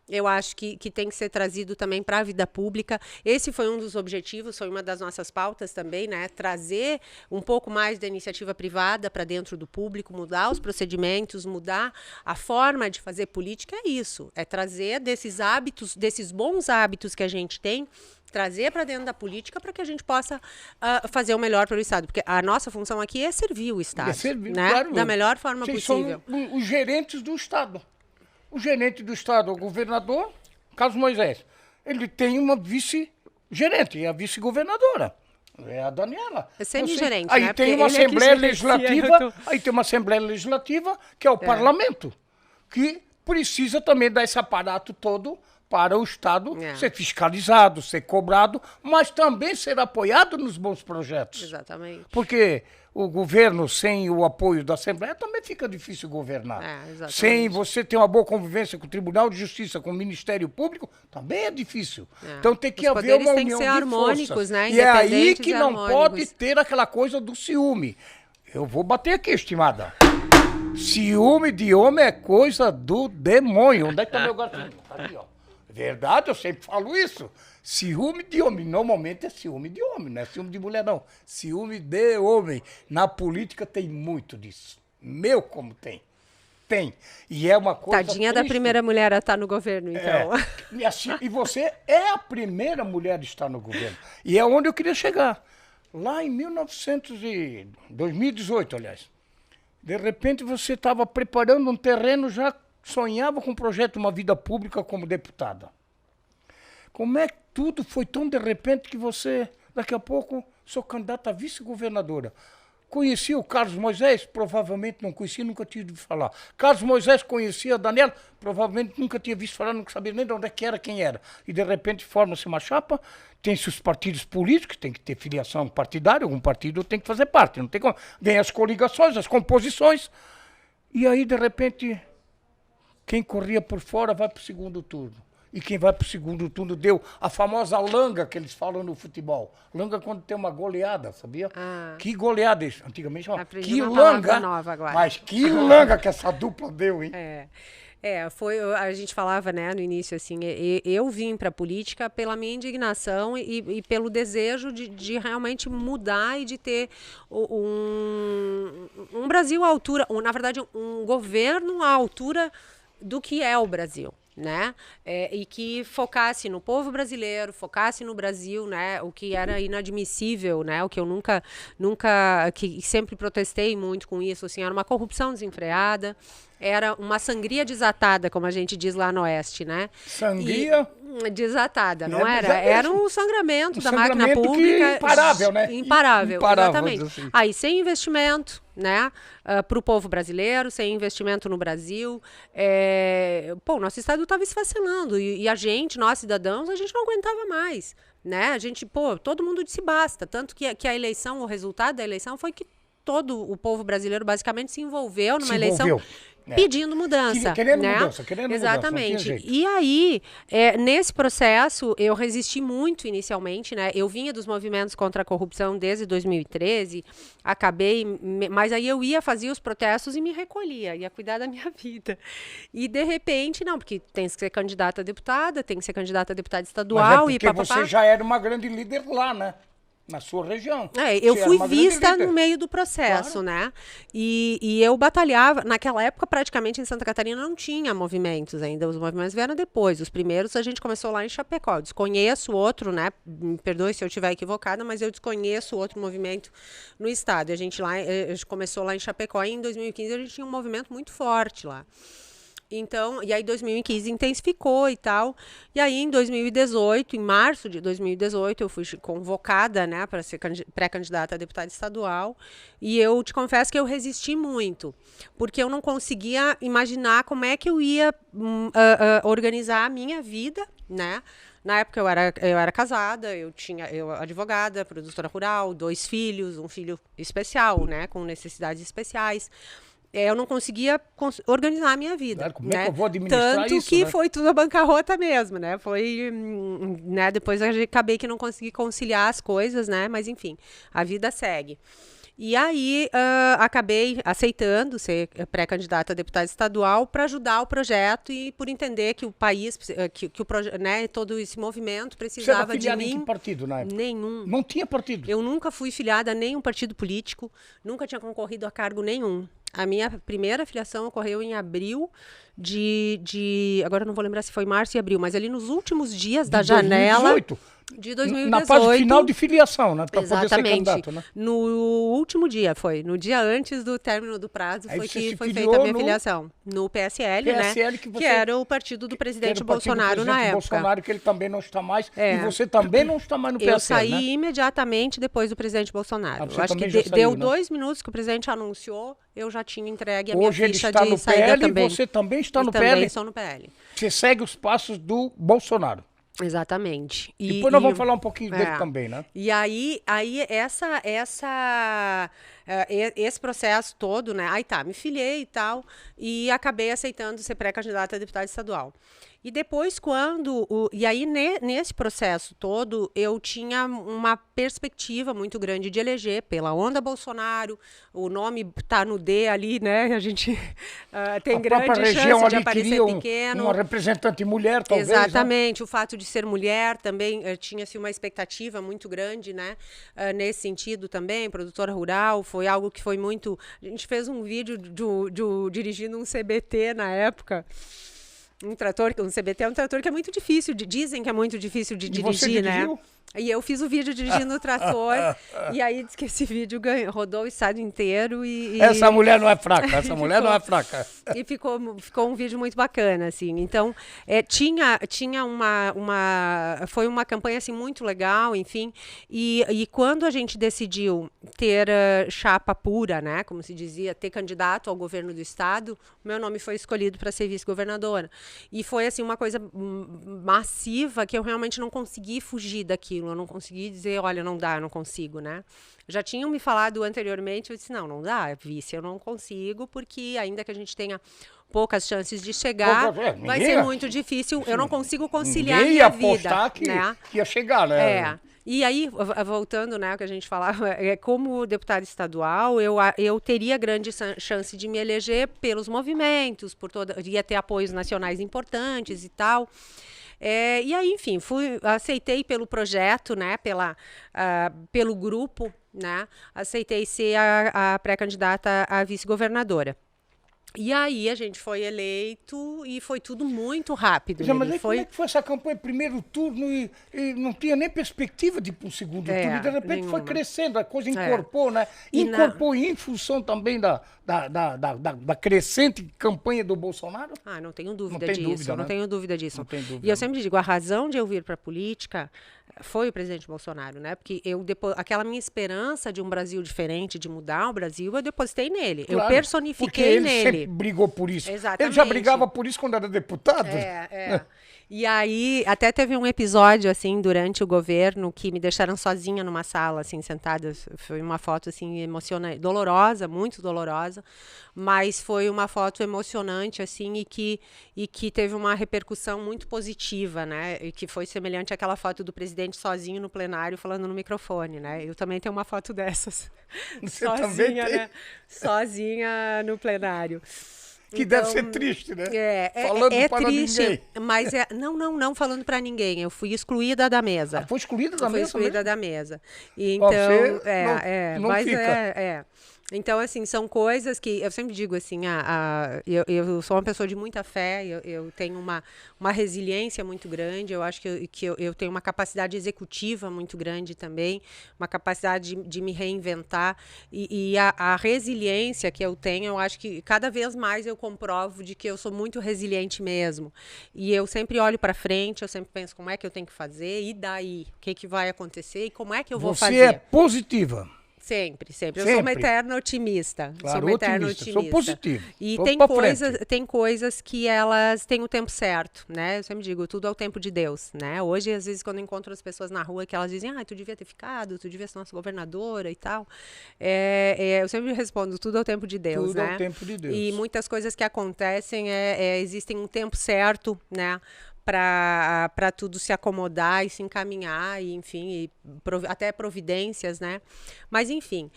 eu acho que tem que ser trazido também para a vida pública. Esse foi um dos objetivos, foi uma das nossas pautas também, né? Trazer um pouco mais da iniciativa privada para dentro do público, mudar os procedimentos, mudar a forma de fazer política. É isso, é trazer desses hábitos, desses bons hábitos que a gente tem, trazer para dentro da política para que a gente possa fazer o melhor pelo Estado. Porque a nossa função aqui é servir o Estado, né? Claro, da melhor forma possível. São os gerentes do Estado. O gerente do Estado, o governador, Carlos Moisés, ele tem uma vice-gerente, a vice-governadora, é a Daniela. É semi-gerente, aí né? Tem uma Assembleia Legislativa, aí tem uma Assembleia Legislativa, que é o Parlamento, que precisa também dar esse aparato todo para o Estado ser fiscalizado, ser cobrado, mas também ser apoiado nos bons projetos. Exatamente. Porque o governo, sem o apoio da Assembleia, também fica difícil governar. Sem você ter uma boa convivência com o Tribunal de Justiça, com o Ministério Público, também é difícil. Então tem que haver uma união de forças. Né? E é aí que não pode ter aquela coisa do ciúme. Eu vou bater aqui, estimada. Ciúme de homem é coisa do demônio. Onde é que tá meu gatinho? Aqui, ó. Verdade, eu sempre falo isso. Ciúme de homem. Normalmente é ciúme de homem, não é ciúme de mulher, não. Ciúme de homem. Na política tem muito disso. Meu, como tem. Tem. E é uma coisa Tadinha triste. Da primeira mulher a estar no governo, então. E você é a primeira mulher a estar no governo. E é onde eu queria chegar. Lá em 2018, aliás. De repente você estava preparando um terreno, já sonhava com um projeto Uma Vida Pública como deputada. Como é que tudo foi tão de repente que você, daqui a pouco, sou candidata a vice-governadora? Conhecia o Carlos Moisés? Provavelmente não conhecia, nunca tinha ouvido falar. Carlos Moisés conhecia a Daniela? Provavelmente nunca tinha visto falar, nunca sabia nem de onde é que era, quem era. E de repente forma-se uma chapa, tem-se os partidos políticos, tem que ter filiação partidária, algum partido tem que fazer parte, não tem como. Vem as coligações, as composições, e aí de repente quem corria por fora vai para o segundo turno. E quem vai para o segundo turno deu a famosa langa que eles falam no futebol. Langa quando tem uma goleada, sabia? Que goleada isso. Antigamente chamava. Que langa. Nova agora. Mas que langa que essa dupla deu, hein? A gente falava, né, no início, assim, eu vim para a política pela minha indignação e pelo desejo de realmente mudar e de ter um Brasil à altura, na verdade, um governo à altura do que é o Brasil. né? E que focasse no povo brasileiro, focasse no Brasil, né? O que era inadmissível, né? O que eu nunca, que sempre protestei muito com isso, assim, era uma corrupção desenfreada, era uma sangria desatada, como a gente diz lá no Oeste, né? Sangria desatada, não É, era? já Era mesmo. um sangramento Um da máquina sangramento que pública. imparável, né? Imparável, Imparável, exatamente. assim. Aí, sem investimento, né, para o povo brasileiro, sem investimento no Brasil, nosso estado estava esfacelando e a gente, nós cidadãos, a gente não aguentava mais, né? A gente, todo mundo disse basta, tanto que a eleição, o resultado da eleição foi que todo o povo brasileiro basicamente se envolveu numa eleição pedindo mudança. Querendo né? mudança, querendo Exatamente. mudança. Não tinha jeito. E aí, nesse processo, eu resisti muito inicialmente, né? Eu vinha dos movimentos contra a corrupção desde 2013, mas aí eu fazia os protestos e me recolhia, ia cuidar da minha vida. E de repente, não, porque tem que ser candidata a deputada, tem que ser candidata a deputada estadual Mas porque você já era uma grande líder lá, né? Na sua região. Eu fui vista no meio do processo, né? E eu batalhava. Naquela época, praticamente em Santa Catarina não tinha movimentos ainda. Os movimentos vieram depois. Os primeiros a gente começou lá em Chapecó. Eu desconheço outro, né? Me perdoe se eu estiver equivocada, mas eu desconheço outro movimento no estado. A gente começou lá em Chapecó e em 2015 a gente tinha um movimento muito forte lá. Então, e aí 2015 intensificou e tal. E aí em 2018, em março de 2018, eu fui convocada, né, para ser pré-candidata a deputada estadual. E eu te confesso que eu resisti muito, porque eu não conseguia imaginar como é que eu ia organizar a minha vida, né? Na época eu era casada, eu advogada, produtora rural, 2 filhos, um filho especial, né, com necessidades especiais. Eu não conseguia organizar a minha vida. Claro, como é que eu vou administrar Tanto isso, que né? foi tudo a bancarrota mesmo, né? Foi, né? Depois eu acabei que não consegui conciliar as coisas, né? Mas enfim, a vida segue. E aí acabei aceitando ser pré-candidata a deputada estadual para ajudar o projeto e por entender que o país, né, todo esse movimento precisava Você era de mim. Em que partido na época? Nenhum. Não tinha partido? Eu nunca fui filiada a nenhum partido político, nunca tinha concorrido a cargo nenhum. A minha primeira filiação ocorreu em abril agora não vou lembrar se foi março e abril, mas ali nos últimos dias da janela 2018. de 2018. Na fase final de filiação, né? Para poder ser candidato, né? No último dia no dia antes do término do prazo Aí foi que se foi filiou feita a minha no filiação. No PSL, PSL, né? que era o partido do presidente Bolsonaro na época. Bolsonaro, que ele também não está mais. E você também não está mais no PSL, Eu saí né? imediatamente depois do presidente Bolsonaro. Você Eu acho também que já saiu, deu né? 2 minutos que o presidente anunciou, eu já tinha entregue a minha Hoje ele ficha está de no saída PL também. e você também está no também PL? estou no PL. Você segue os passos do Bolsonaro. Exatamente. Depois nós vamos falar um pouquinho dele também, né? E aí esse processo todo, né? Aí me filiei e tal, e acabei aceitando ser pré-candidata a deputada estadual. E depois, nesse processo todo, eu tinha uma perspectiva muito grande de eleger pela onda Bolsonaro, o nome tá no D ali, né? A gente tem grande chance de aparecer pequeno. Uma representante mulher, talvez. Exatamente, né? O fato de ser mulher também tinha-se uma expectativa muito grande, né? Nesse sentido também, produtora rural, foi algo que foi muito... A gente fez um vídeo dirigindo um CBT na época. Um CBT é um trator que é muito difícil, dizem que é muito difícil de dirigir, né? E eu fiz o vídeo dirigindo o trator, e aí diz que esse vídeo rodou o estado inteiro Essa mulher não é fraca, essa mulher não é fraca. E ficou um vídeo muito bacana, assim. Então, foi uma campanha, assim, muito legal, enfim. E quando a gente decidiu ter chapa pura, né, como se dizia, ter candidato ao governo do estado, meu nome foi escolhido para ser vice-governadora. E foi, assim, uma coisa massiva que eu realmente não consegui fugir daquilo. Eu não consegui dizer, olha, não dá, eu não consigo, né? Já tinham me falado anteriormente, eu disse, não dá, vice, eu não consigo, porque ainda que a gente tenha poucas chances de chegar, vai ser muito difícil, eu não consigo conciliar a minha vida. Apostar que ia chegar, né? E aí, voltando, né, o que a gente falava, como deputada estadual, eu teria grande chance de me eleger pelos movimentos, ia ter apoios nacionais importantes e tal. E aí, enfim, aceitei pelo projeto, né, pelo grupo, né, aceitei ser a pré-candidata a vice-governadora. E aí a gente foi eleito e foi tudo muito rápido. Mas Neri. aí como é que foi essa campanha? Primeiro turno e não tinha nem perspectiva de ir para um segundo turno. E de repente foi nenhuma. crescendo, a coisa incorporou, né? E Incorporou em função também da crescente campanha do Bolsonaro? Ah, não tenho dúvida tem disso. dúvida, Não né? tenho dúvida disso. Não tem dúvida, E eu sempre digo, a razão de eu vir para a política foi o presidente Bolsonaro, né? Porque aquela minha esperança de um Brasil diferente, de mudar o Brasil, eu depositei nele. Claro, eu porque personifiquei ele nele. sempre brigou por isso. Exatamente. Ele já brigava por isso quando era deputado? E aí, até teve um episódio, assim, durante o governo, que me deixaram sozinha numa sala, assim, sentada. Foi uma foto, assim, emocionante, dolorosa, muito dolorosa, mas foi uma foto emocionante, assim, e que teve uma repercussão muito positiva, né? E que foi semelhante àquela foto do presidente sozinho no plenário, falando no microfone, né? Eu também tenho uma foto dessas. Você sozinha, também tem? né? Sozinha no plenário. Que deve ser triste, né? Falando para triste, ninguém. mas não falando para ninguém. Eu fui excluída da mesa. Foi excluída da mesa? Fui excluída mesmo? da mesa. Então, você não mas fica. Então, assim, são coisas que eu sempre digo assim, eu sou uma pessoa de muita fé, eu tenho uma resiliência muito grande, eu acho que eu tenho uma capacidade executiva muito grande também, uma capacidade de me reinventar, e a resiliência que eu tenho, eu acho que cada vez mais eu comprovo de que eu sou muito resiliente mesmo. E eu sempre olho para frente, eu sempre penso como é que eu tenho que fazer, e daí? O que vai acontecer e como é que eu vou fazer? Você é positiva. Sempre. Eu sou uma eterna otimista. Claro, sou uma eterna otimista. Sou positivo. E Vou tem coisas que elas têm o tempo certo, né? Eu sempre digo, tudo é o tempo de Deus, né? Hoje, às vezes, quando eu encontro as pessoas na rua que elas dizem, tu devia ter ficado, tu devia ser nossa governadora e tal. Eu sempre respondo, tudo é o tempo de Deus, tudo né? é o tempo de Deus. E muitas coisas que acontecem, existem um tempo certo, né? Para tudo se acomodar e se encaminhar, e, enfim, até providências, né? Mas, enfim,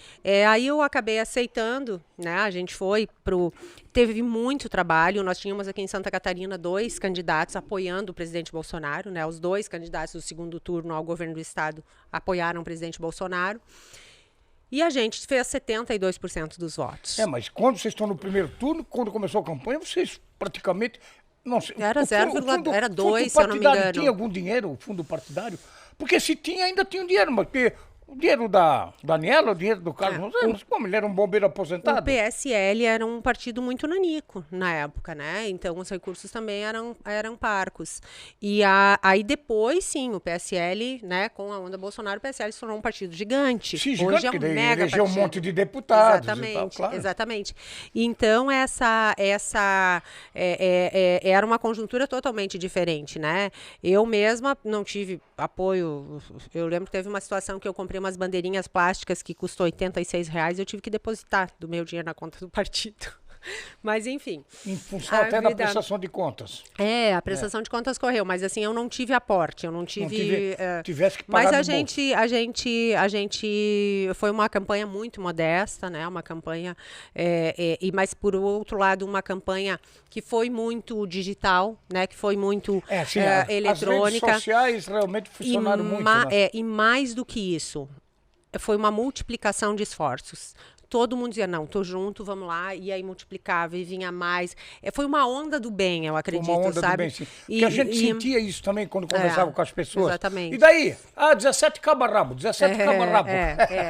aí eu acabei aceitando, né? A gente teve muito trabalho, nós tínhamos aqui em Santa Catarina 2 candidatos apoiando o presidente Bolsonaro, né? Os 2 candidatos do segundo turno ao governo do estado apoiaram o presidente Bolsonaro. E a gente fez 72% dos votos. Mas quando vocês estão no primeiro turno, quando começou a campanha, vocês praticamente... Não sei, era 0,2, era 2, se eu não me engano. Tinha algum dinheiro, o fundo partidário? Porque se tinha, ainda tinha um dinheiro, mas porque o dinheiro da Daniela, o dinheiro do Carlos José, mas como ele era um bombeiro aposentado? O PSL era um partido muito nanico na época, né? Então os recursos também eram parcos. E aí depois, sim, o PSL, né, com a onda Bolsonaro, o PSL se tornou um partido gigante. Sim, hoje gigante, é um mega elegeu partido. um monte de deputados. Exatamente, e tal, claro. Exatamente. Então era uma conjuntura totalmente diferente, né? Eu mesma não tive apoio. Eu lembro que teve uma situação que eu comprei umas bandeirinhas plásticas que custou R$86, eu tive que depositar do meu dinheiro na conta do partido. Mas, enfim. Em função até da prestação de contas. A prestação de contas correu, mas assim, eu não tive aporte, eu não tive... tivesse que pagar. Mas a gente foi uma campanha muito modesta, né? Uma campanha, mas por outro lado, uma campanha que foi muito digital, né? Que foi muito eletrônica. As redes sociais realmente funcionaram muito, né? E mais do que isso, foi uma multiplicação de esforços. Todo mundo dizia, não, tô junto, vamos lá, e aí multiplicava e vinha mais. Foi uma onda do bem, eu acredito, uma onda sabe? Do bem, sim. Porque a gente sentia isso também quando conversava com as pessoas. Exatamente. E daí? 17 caba-rabo, 17 caba-rabo.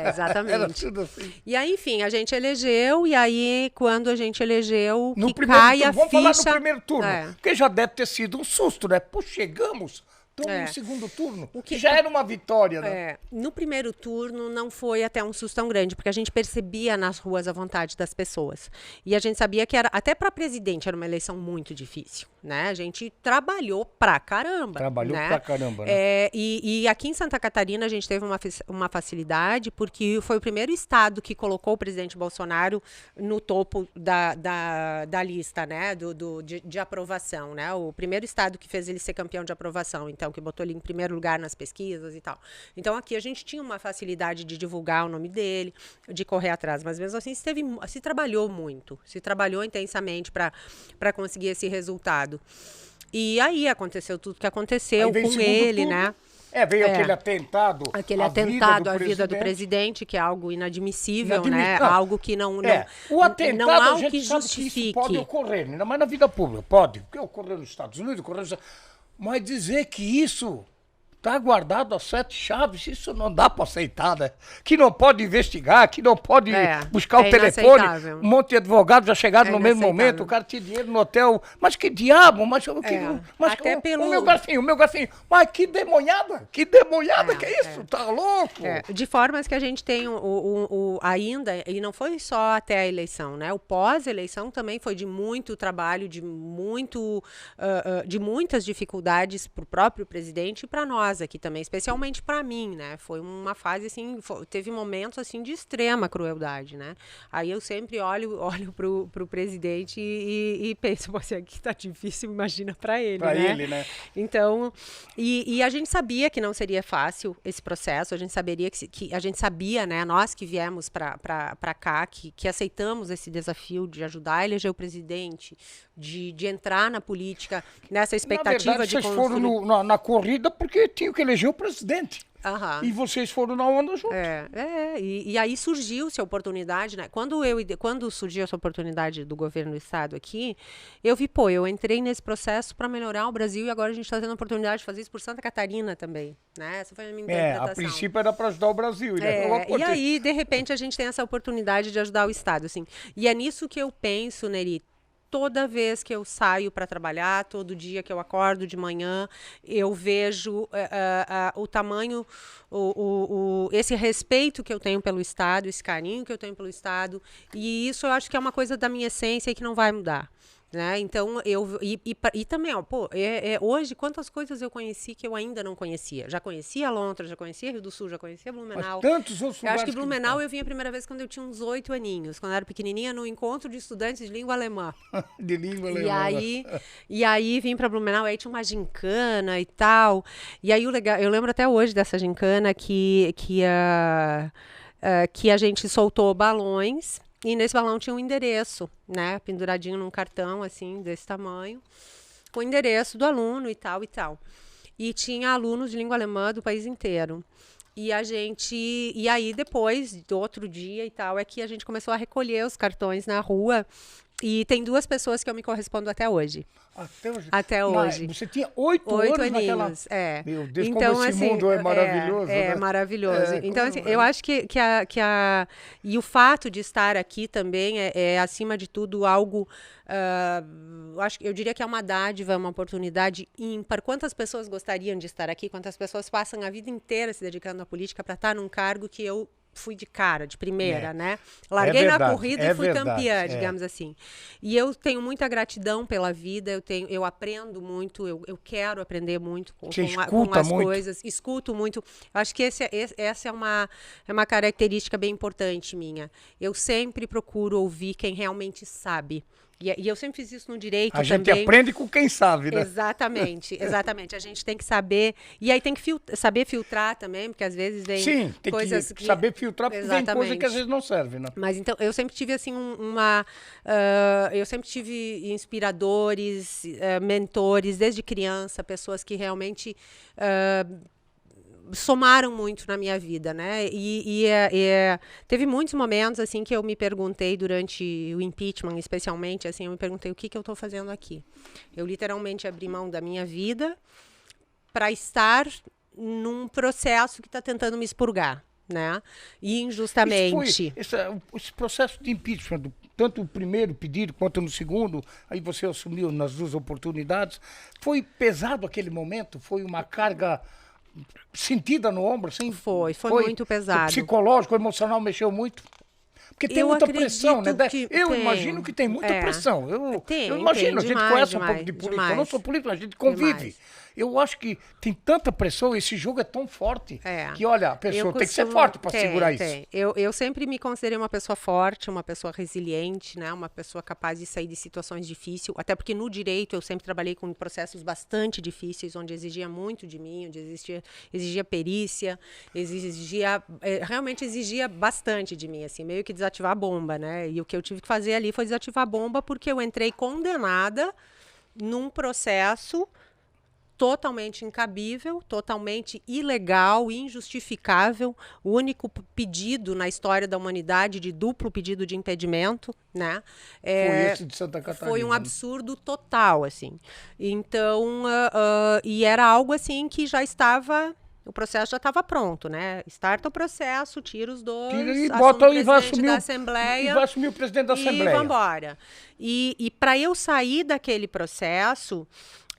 Exatamente. Era tudo assim. E aí, enfim, a gente elegeu, e aí, quando a gente elegeu, no que cai a vamos ficha... falar no primeiro turno, porque já deve ter sido um susto, né? Pô, chegamos... Estamos no segundo turno, que já era uma vitória, né? No primeiro turno não foi até um susto tão grande, porque a gente percebia nas ruas a vontade das pessoas. E a gente sabia que até para presidente era uma eleição muito difícil, né? A gente trabalhou pra caramba. Pra caramba, né? E aqui em Santa Catarina a gente teve uma facilidade, porque foi o primeiro estado que colocou o presidente Bolsonaro no topo da lista, né? De aprovação, né? O primeiro estado que fez ele ser campeão de aprovação, então, que botou ele em primeiro lugar nas pesquisas e tal. Então, aqui a gente tinha uma facilidade de divulgar o nome dele, de correr atrás, mas mesmo assim se trabalhou muito, se trabalhou intensamente para conseguir esse resultado. E aí aconteceu tudo que aconteceu com ele, né? Veio aquele atentado à vida do presidente, que é algo inadmissível, né? Não. Algo que não O atentado, não há a o gente que sabe justifique. que isso pode ocorrer, ainda mais na vida pública, pode. Porque ocorreu nos Estados Unidos, ocorreu nos... Mas dizer que isso está guardado a 7 chaves, isso não dá para aceitar, né? Que não pode investigar, que não pode buscar o telefone. Um monte de advogados já chegaram no mesmo momento, o cara tinha dinheiro no hotel. Mas que diabo? Mas até o meu garfinho. Mas que demoniada que é isso? Tá louco? De formas que a gente tem ainda, e não foi só até a eleição, né? O pós-eleição também foi de muito trabalho, de muitas dificuldades para o próprio presidente e para nós aqui também, especialmente para mim, né? Foi uma fase assim, teve momentos assim de extrema crueldade, né? Aí eu sempre olho pro presidente e penso, você aqui tá difícil, imagina para ele, né? Então, e a gente sabia que não seria fácil esse processo, a gente saberia que a gente sabia, né? Nós que viemos para cá, que aceitamos esse desafio de ajudar a eleger o presidente, de entrar na política nessa expectativa na verdade, vocês foram na corrida porque tinham que eleger o presidente. E vocês foram na onda junto. E aí surgiu-se a oportunidade, né? Quando surgiu essa oportunidade do governo do estado aqui, eu vi, eu entrei nesse processo para melhorar o Brasil e agora a gente está tendo a oportunidade de fazer isso por Santa Catarina também, né? Essa foi a minha interpretação. A princípio era para ajudar o Brasil. E aí, de repente, a gente tem essa oportunidade de ajudar o estado, assim. E é nisso que eu penso, Neri. Toda vez que eu saio para trabalhar, todo dia que eu acordo de manhã, eu vejo o tamanho, esse respeito que eu tenho pelo Estado, esse carinho que eu tenho pelo Estado, e isso eu acho que é uma coisa da minha essência e que não vai mudar. Né? Então, também, hoje, quantas coisas eu conheci que eu ainda não conhecia. Já conhecia Londres, já conhecia Rio do Sul, já conhecia Blumenau. Mas tantos outros lugares. Eu acho que Blumenau eu vim a primeira vez quando eu tinha uns 8 aninhos, quando eu era pequenininha, no encontro de estudantes de língua alemã. De língua alemã. E aí vim para Blumenau, aí tinha uma gincana e tal. E aí eu lembro até hoje dessa gincana que a gente soltou balões. E nesse balão tinha um endereço, né? Penduradinho num cartão, assim, desse tamanho. Com o endereço do aluno e tal, e tal. E tinha alunos de língua alemã do país inteiro. E aí depois, do outro dia e tal, é que a gente começou a recolher os cartões na rua. E tem 2 pessoas que eu me correspondo até hoje. Até hoje. Você tinha 8 anos naquela... Meu Deus, então, como esse mundo é maravilhoso. É maravilhoso. Então, assim, eu acho que e o fato de estar aqui também acima de tudo, algo... eu diria que é uma dádiva, uma oportunidade ímpar. Quantas pessoas gostariam de estar aqui? Quantas pessoas passam a vida inteira se dedicando à política para estar num cargo que eu fui de cara, de primeira, né? Larguei na corrida e fui campeã, digamos assim. E eu tenho muita gratidão pela vida, eu aprendo muito, eu quero aprender muito com as coisas, escuto muito. Eu acho que essa é uma característica bem importante minha. Eu sempre procuro ouvir quem realmente sabe. E eu sempre fiz isso no direito também. A gente aprende com quem sabe, né? Exatamente. A gente tem que saber... E aí tem que saber filtrar também, porque às vezes vem coisas que saber filtrar, porque vem coisa que às vezes não serve, né? Mas então, eu sempre tive assim eu sempre tive inspiradores, mentores, desde criança, pessoas que realmente... somaram muito na minha vida, né? Teve muitos momentos assim que eu me perguntei durante o impeachment, especialmente, assim, eu me perguntei o que eu estou fazendo aqui. Eu literalmente abri mão da minha vida para estar num processo que está tentando me expurgar, né? E injustamente. Esse processo de impeachment, tanto o primeiro pedido quanto no segundo, aí você assumiu nas 2 oportunidades, foi pesado aquele momento? Foi uma carga sentida no ombro, assim? Foi muito pesado. O psicológico, o emocional mexeu muito? Porque tem muita pressão, né? Imagino que tem muita pressão. Eu imagino, a gente conhece um pouco de política. Eu não sou político, a gente convive. Eu acho que tem tanta pressão, esse jogo é tão forte, que, olha, a pessoa tem que ser forte para segurar isso. Eu sempre me considerei uma pessoa forte, uma pessoa resiliente, né? Uma pessoa capaz de sair de situações difíceis, até porque no direito eu sempre trabalhei com processos bastante difíceis, onde exigia muito de mim, onde exigia perícia, realmente exigia bastante de mim, assim, meio que desativar a bomba, né? E o que eu tive que fazer ali foi desativar a bomba, porque eu entrei condenada num processo totalmente incabível, totalmente ilegal, injustificável, o único pedido na história da humanidade de duplo pedido de impedimento, né? Foi esse de Santa Catarina. Foi um absurdo total, assim. Então, e era algo assim que já estava... O processo já estava pronto, né? Starta o processo, tira os dois, e bota e vai assumir da Assembleia. E vai assumir o presidente da Assembleia. E vamos embora. E para eu sair daquele processo,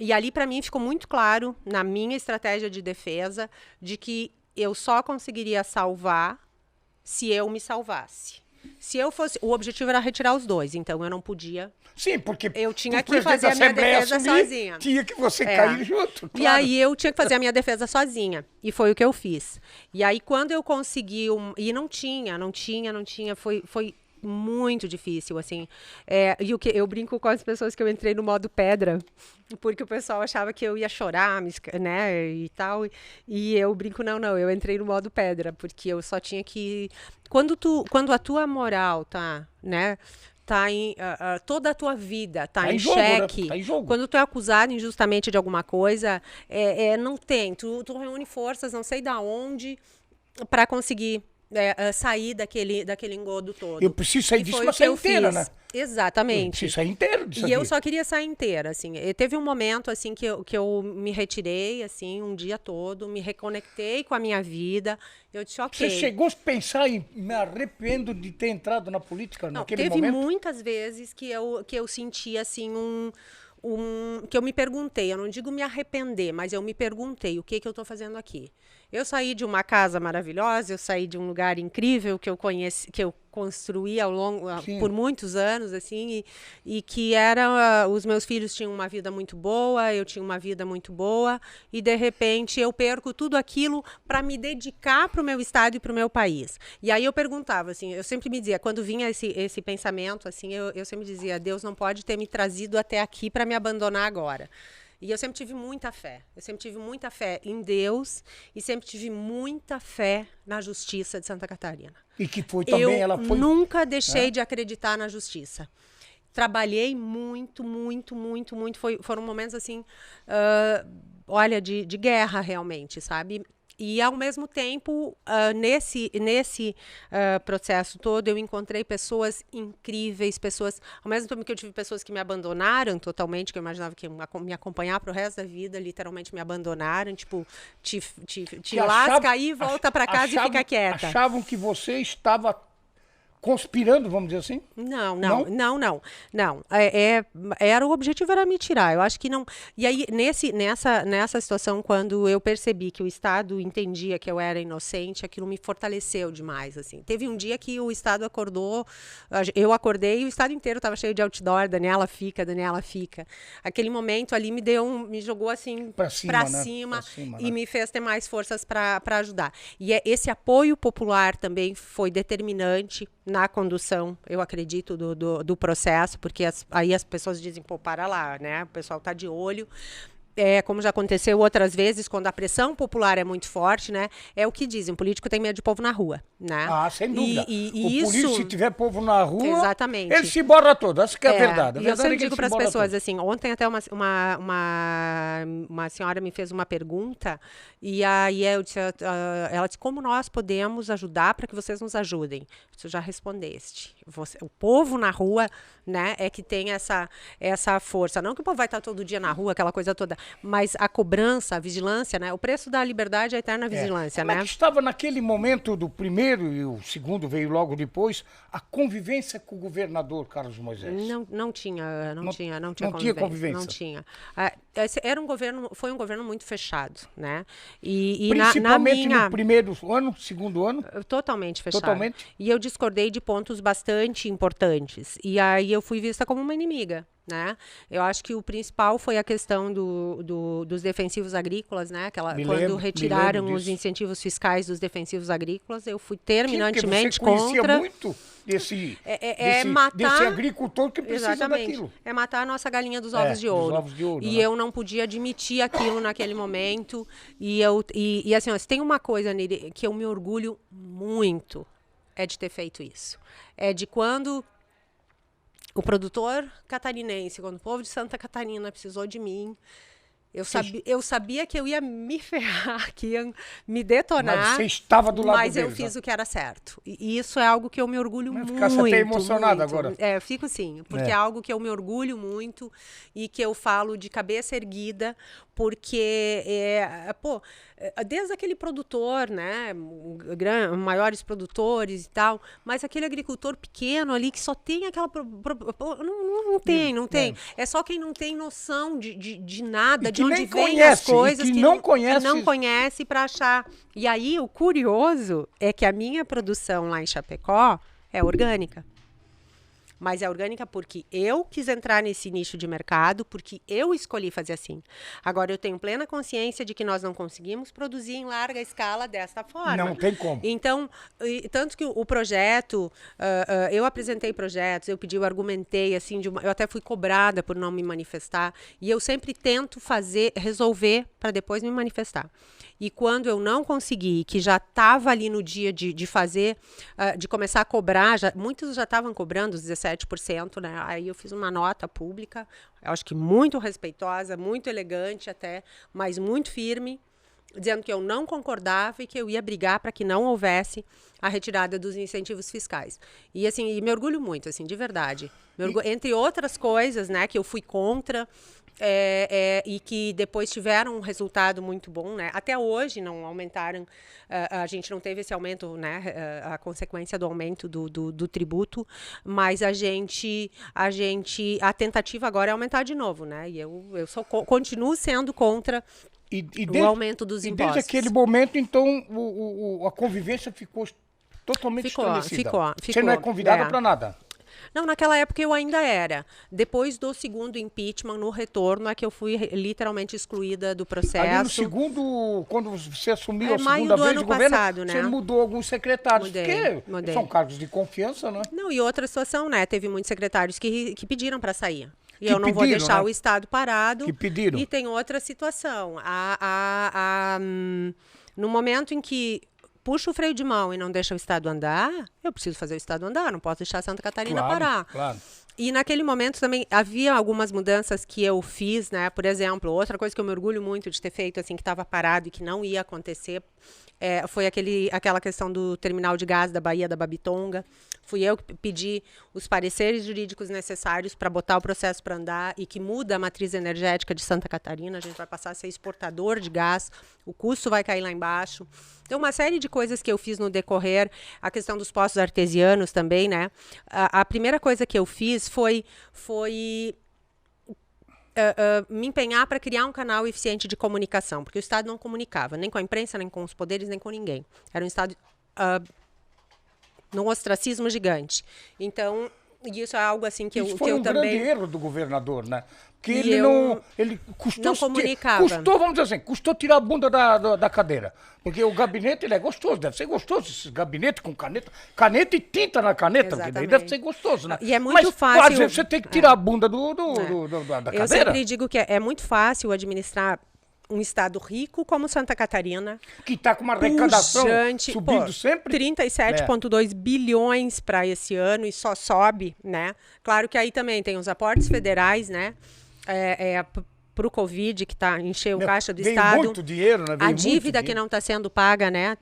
e ali para mim ficou muito claro, na minha estratégia de defesa, de que eu só conseguiria salvar se eu me salvasse. Se eu fosse... O objetivo era retirar os dois, então eu não podia... Sim, porque eu tinha que fazer a minha defesa sozinha. Tinha que você cair junto. Claro. E aí eu tinha que fazer a minha defesa sozinha. E foi o que eu fiz. E aí quando eu consegui... E não tinha. Foi muito difícil, assim. E o que eu brinco com as pessoas que eu entrei no modo pedra, porque o pessoal achava que eu ia chorar, né, e tal. E eu brinco, não, eu entrei no modo pedra, porque eu só tinha que... Quando a tua moral tá, né... Tá em, toda a tua vida tá em jogo, xeque. Né? Tá em jogo. Quando tu é acusado injustamente de alguma coisa, não tem. Tu reúne forças, não sei da onde, para conseguir sair daquele engodo todo. Eu preciso sair disso, mas sair inteira, né? Exatamente. Eu preciso sair inteiro disso E eu só queria sair inteira, assim. Teve um momento, assim, que eu me retirei, assim, um dia todo, me reconectei com a minha vida. Eu disse, ok. Você chegou a pensar em me arrependo de ter entrado na política naquele momento? Teve muitas vezes que eu senti, assim, que eu me perguntei, eu não digo me arrepender, mas eu me perguntei, o que eu estou fazendo aqui? Eu saí de uma casa maravilhosa, eu saí de um lugar incrível que eu construí por muitos anos, assim, e que os meus filhos tinham uma vida muito boa, eu tinha uma vida muito boa, e de repente eu perco tudo aquilo para me dedicar para o meu estado e para o meu país. E aí eu perguntava, assim, eu sempre me dizia, quando vinha esse pensamento, assim, eu sempre dizia, Deus não pode ter me trazido até aqui para me abandonar agora. E eu sempre tive muita fé. Eu sempre tive muita fé em Deus e sempre tive muita fé na justiça de Santa Catarina. E que foi também, ela foi... Eu nunca deixei de acreditar na justiça. Trabalhei muito. Foram momentos, assim, olha, de guerra, realmente, sabe? E, ao mesmo tempo, nesse processo todo, eu encontrei pessoas incríveis, ao mesmo tempo que eu tive pessoas que me abandonaram totalmente, que eu imaginava que iam me acompanhar para o resto da vida, literalmente me abandonaram, tipo, te lasca aí, volta para casa e fica quieta. Achavam que você estava conspirando, vamos dizer assim? Não. O objetivo era me tirar. Eu acho que não. E aí, nessa situação, quando eu percebi que o Estado entendia que eu era inocente, aquilo me fortaleceu demais, assim. Teve um dia que o Estado acordou, eu acordei e o Estado inteiro estava cheio de outdoor, Daniela fica. Aquele momento ali me jogou assim para cima, e me fez ter mais forças para ajudar. E esse apoio popular também foi determinante na condução, eu acredito, do processo, porque aí as pessoas dizem, pô, para lá, né? O pessoal está de olho. Como já aconteceu outras vezes, quando a pressão popular é muito forte, né? É o que dizem, o político tem medo de povo na rua, né? Ah, sem dúvida. E o político, se tiver povo na rua, exatamente, ele se borra todo. Essa que é a verdade. E eu sempre digo para as pessoas, todo. assim, ontem até uma senhora me fez uma pergunta, e aí ela disse, como nós podemos ajudar para que vocês nos ajudem? Você já respondeste. O povo na rua, né, é que tem essa força. Não que o povo vai estar todo dia na rua, aquela coisa toda, mas a cobrança, a vigilância, né? O preço da liberdade é a eterna vigilância, né? Como é que estava naquele momento do primeiro e o segundo veio logo depois, a convivência com o governador Carlos Moisés? Não tinha convivência. Não tinha. Foi um governo muito fechado, né? E principalmente no primeiro ano, segundo ano? Totalmente fechado. Totalmente? E eu discordei de pontos bastante importantes. E aí eu fui vista como uma inimiga, né? Eu acho que o principal foi a questão dos defensivos agrícolas, né? Quando retiraram os incentivos fiscais dos defensivos agrícolas, eu fui terminantemente contra. Você conhecia muito desse agricultor que precisa daquilo. É matar a nossa galinha dos ovos de ouro. E eu não podia admitir aquilo naquele momento. E assim, se tem uma coisa nele que eu me orgulho muito, é de ter feito isso. É de quando o produtor catarinense, quando o povo de Santa Catarina precisou de mim, Eu sabia que eu ia me ferrar, que ia me detonar. Mas você estava do lado Mas deles, eu fiz o que era certo. E isso é algo que eu me orgulho muito. Ficasse até emocionada agora. É, fico sim, porque é algo que eu me orgulho muito e que eu falo de cabeça erguida, porque, desde aquele produtor, né, maiores produtores e tal, mas aquele agricultor pequeno ali que só tem aquela... Não tem. É só quem não tem noção de nada, de onde vem as coisas, que não conhece para achar. E aí, o curioso é que a minha produção lá em Chapecó é orgânica. Mas é orgânica porque eu quis entrar nesse nicho de mercado, porque eu escolhi fazer assim. Agora, eu tenho plena consciência de que nós não conseguimos produzir em larga escala desta forma. Não tem como. Então, tanto que o projeto, eu apresentei projetos, eu argumentei, assim, eu até fui cobrada por não me manifestar, e eu sempre tento resolver para depois me manifestar. E quando eu não consegui, que já estava ali no dia de fazer, de começar a cobrar, muitos já estavam cobrando os 17%, né? Aí eu fiz uma nota pública, eu acho que muito respeitosa, muito elegante até, mas muito firme, dizendo que eu não concordava e que eu ia brigar para que não houvesse a retirada dos incentivos fiscais. E assim, me orgulho muito, assim, de verdade. Entre outras coisas, né, que eu fui contra, e que depois tiveram um resultado muito bom, né? Até hoje não aumentaram, a gente não teve esse aumento, né? A consequência do aumento do tributo, mas a tentativa agora é aumentar de novo, né? E eu continuo sendo contra o aumento dos impostos. Desde aquele momento, então, a convivência ficou totalmente estabelecida. Ficou. Você não é convidada para nada. Não, naquela época eu ainda era. Depois do segundo impeachment, no retorno, é que eu fui literalmente excluída do processo. Ali no segundo, quando você assumiu a maio segunda do vez ano de governo, passado, né? você mudou alguns secretários, Mudei. são cargos de confiança, né? Não, e outra situação, né? Teve muitos secretários que pediram para sair. E que eu não vou pediram, deixar né? o Estado parado. Que pediram. E tem outra situação. No momento em que puxa o freio de mão e não deixa o Estado andar, eu preciso fazer o Estado andar, não posso deixar Santa Catarina parar. Claro. E naquele momento também havia algumas mudanças que eu fiz, né? Por exemplo, outra coisa que eu me orgulho muito de ter feito, assim, que estava parado e que não ia acontecer, foi aquela questão do terminal de gás da Baía da Babitonga. Fui eu que pedi os pareceres jurídicos necessários para botar o processo para andar e que muda a matriz energética de Santa Catarina. A gente vai passar a ser exportador de gás, o custo vai cair lá embaixo. Então, uma série de coisas que eu fiz no decorrer, a questão dos poços artesianos também, né? A primeira coisa que eu fiz foi me empenhar para criar um canal eficiente de comunicação, porque o Estado não comunicava, nem com a imprensa, nem com os poderes, nem com ninguém. Era um Estado num ostracismo gigante. Então, isso é algo assim que Isso foi eu um também... grande erro do governador, né? Porque ele custou... não comunicava. Vamos dizer assim, custou tirar a bunda da cadeira. Porque o gabinete, ele é gostoso, deve ser gostoso esse gabinete com caneta e tinta na caneta, porque daí deve ser gostoso, né? E é muito fácil... Mas você tem que tirar a bunda da cadeira. Eu sempre digo que é muito fácil administrar um estado rico como Santa Catarina. Que está com uma arrecadação subindo sempre. 37,2 bilhões para esse ano e só sobe, né? Claro que aí também tem os aportes federais, né? Para o Covid, que encheu o caixa do Estado. Muito dinheiro, né? A dívida que não está sendo paga, né?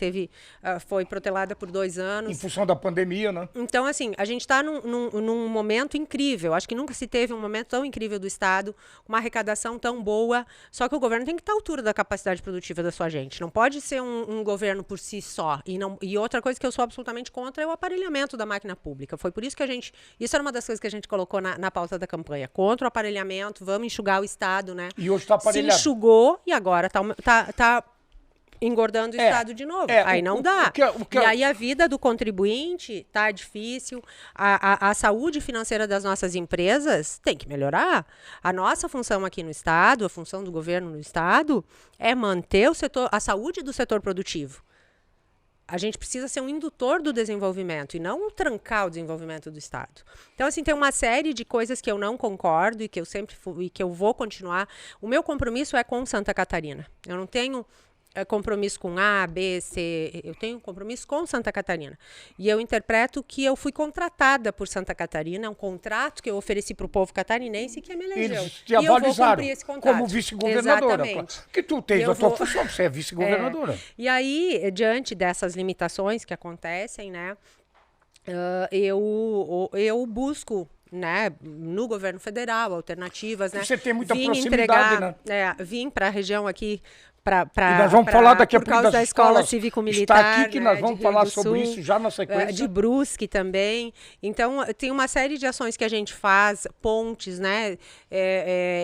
Foi protelada por 2 anos. Em função da pandemia, né? Então, assim, a gente está num momento incrível. Acho que nunca se teve um momento tão incrível do Estado, uma arrecadação tão boa. Só que o governo tem que estar à altura da capacidade produtiva da sua gente. Não pode ser um governo por si só. E outra coisa que eu sou absolutamente contra é o aparelhamento da máquina pública. Foi por isso que isso era uma das coisas que a gente colocou na pauta da campanha. Contra o aparelhamento, vamos enxugar o Estado, né? E hoje está aparelhado. Se enxugou e agora tá engordando o Estado de novo. Aí não dá. E aí a vida do contribuinte tá difícil. A saúde financeira das nossas empresas tem que melhorar. A nossa função aqui no Estado, a função do governo no Estado, é manter a saúde do setor produtivo. A gente precisa ser um indutor do desenvolvimento e não trancar o desenvolvimento do Estado. Então, assim, tem uma série de coisas que eu não concordo e que eu sempre fui, e que eu vou continuar. O meu compromisso é com Santa Catarina. Eu não tenho compromisso com A, B, C, eu tenho compromisso com Santa Catarina. E eu interpreto que eu fui contratada por Santa Catarina, é um contrato que eu ofereci para o povo catarinense que me elegeu. Eles te E eu vou avalizaram cumprir esse contrato. como vice-governadora. Exatamente. Que tu tens Eu a tua vou- função, você é vice-governadora. E aí, diante dessas limitações que acontecem, né, eu busco, né, no governo federal, alternativas, né? Você tem muita vim proximidade, entregar, vim para a região aqui para E nós vamos falar daqui a por pouco causa das da escola escolas. cívico-militar, Está aqui que né, nós de vamos Rio falar do sobre Sul, isso já na sequência. de Brusque também. Então, tem uma série de ações que a gente faz, pontes, né?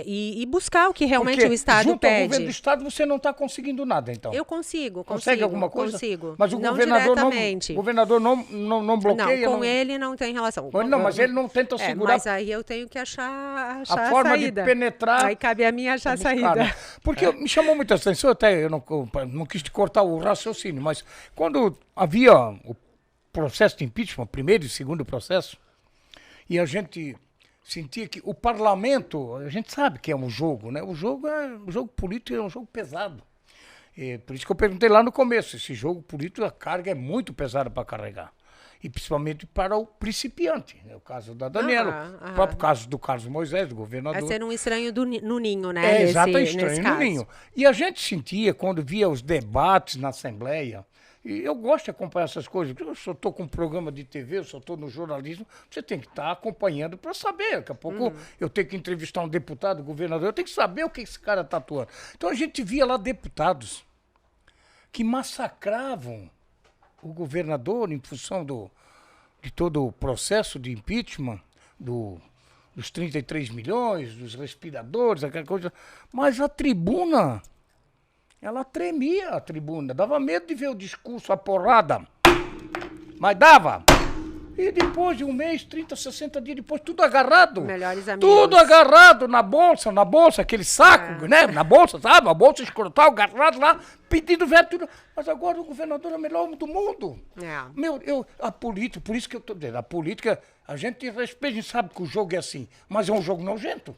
E buscar o que realmente Porque o Estado junto ao pede. governo do Estado você não está conseguindo nada, então. Eu consigo. Consegue alguma coisa? Consigo. Mas o não governador diretamente. não bloqueia? Não, com ele não tem relação. Não, mas ele não tenta segurar Mas aí eu tenho que achar a a forma saída. de penetrar. Aí cabe a mim achar a buscar, saída. né? Porque me chamou muita atenção, até eu não quis te cortar o raciocínio, mas quando havia o processo de impeachment, primeiro e segundo processo, e a gente sentia que o parlamento, a gente sabe que é um jogo, né? O jogo político é um jogo pesado. E por isso que eu perguntei lá no começo, esse jogo político, a carga é muito pesada para carregar. E principalmente para o principiante. É o caso da Daniela, o próprio caso do Carlos Moisés, do governador. É ser um estranho no ninho, né? Exato, nesse estranho no caso. ninho. E a gente sentia, quando via os debates na Assembleia, e eu gosto de acompanhar essas coisas, porque eu só estou com um programa de TV, eu só estou no jornalismo, você tem que estar acompanhando para saber. Daqui a pouco eu tenho que entrevistar um deputado, governador, eu tenho que saber o que esse cara está atuando. Então a gente via lá deputados que massacravam o governador em função de todo o processo de impeachment, dos 33 milhões, dos respiradores, aquela coisa. Mas a tribuna, ela tremia, a tribuna. Dava medo de ver o discurso, a porrada. Mas dava. E depois de um mês, 30, 60 dias depois, tudo agarrado. Melhores amigos. Tudo agarrado na bolsa, aquele saco, né? Na bolsa, sabe? A bolsa escrotal, agarrado lá, pedindo velho, tudo. Mas agora o governador é o melhor homem do mundo. A política, por isso que eu estou dizendo, a política, a gente respeita, a gente sabe que o jogo é assim, mas é um jogo nojento.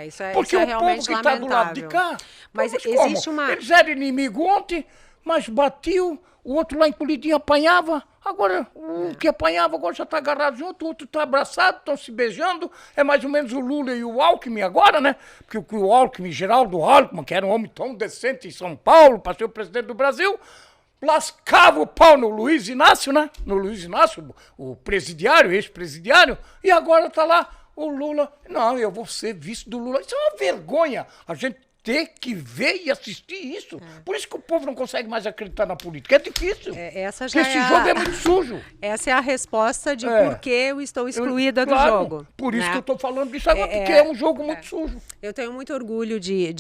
Isso é, Porque isso é o povo realmente que está do lado de lamentável. cá, Mas como? existe uma... Eles eram inimigo ontem, mas batiam, o outro lá encolhidinho apanhava, agora o que apanhava agora já está agarrado junto, o outro está abraçado, estão se beijando, é mais ou menos o Lula e o Alckmin agora, né? Porque o Alckmin, Geraldo Alckmin, que era um homem tão decente em São Paulo, para ser o presidente do Brasil, lascava o pau no Luiz Inácio, né? No Luiz Inácio, o presidiário, ex-presidiário, e agora está lá o Lula. Não, eu vou ser vice do Lula. Isso é uma vergonha. A gente ter que ver e assistir isso. Por isso que o povo não consegue mais acreditar na política. É difícil. Essa já porque esse jogo é muito sujo. Essa é a resposta de por que eu estou excluída do jogo. Por isso né? que eu estou falando disso agora, porque é um jogo muito sujo. Eu tenho muito orgulho de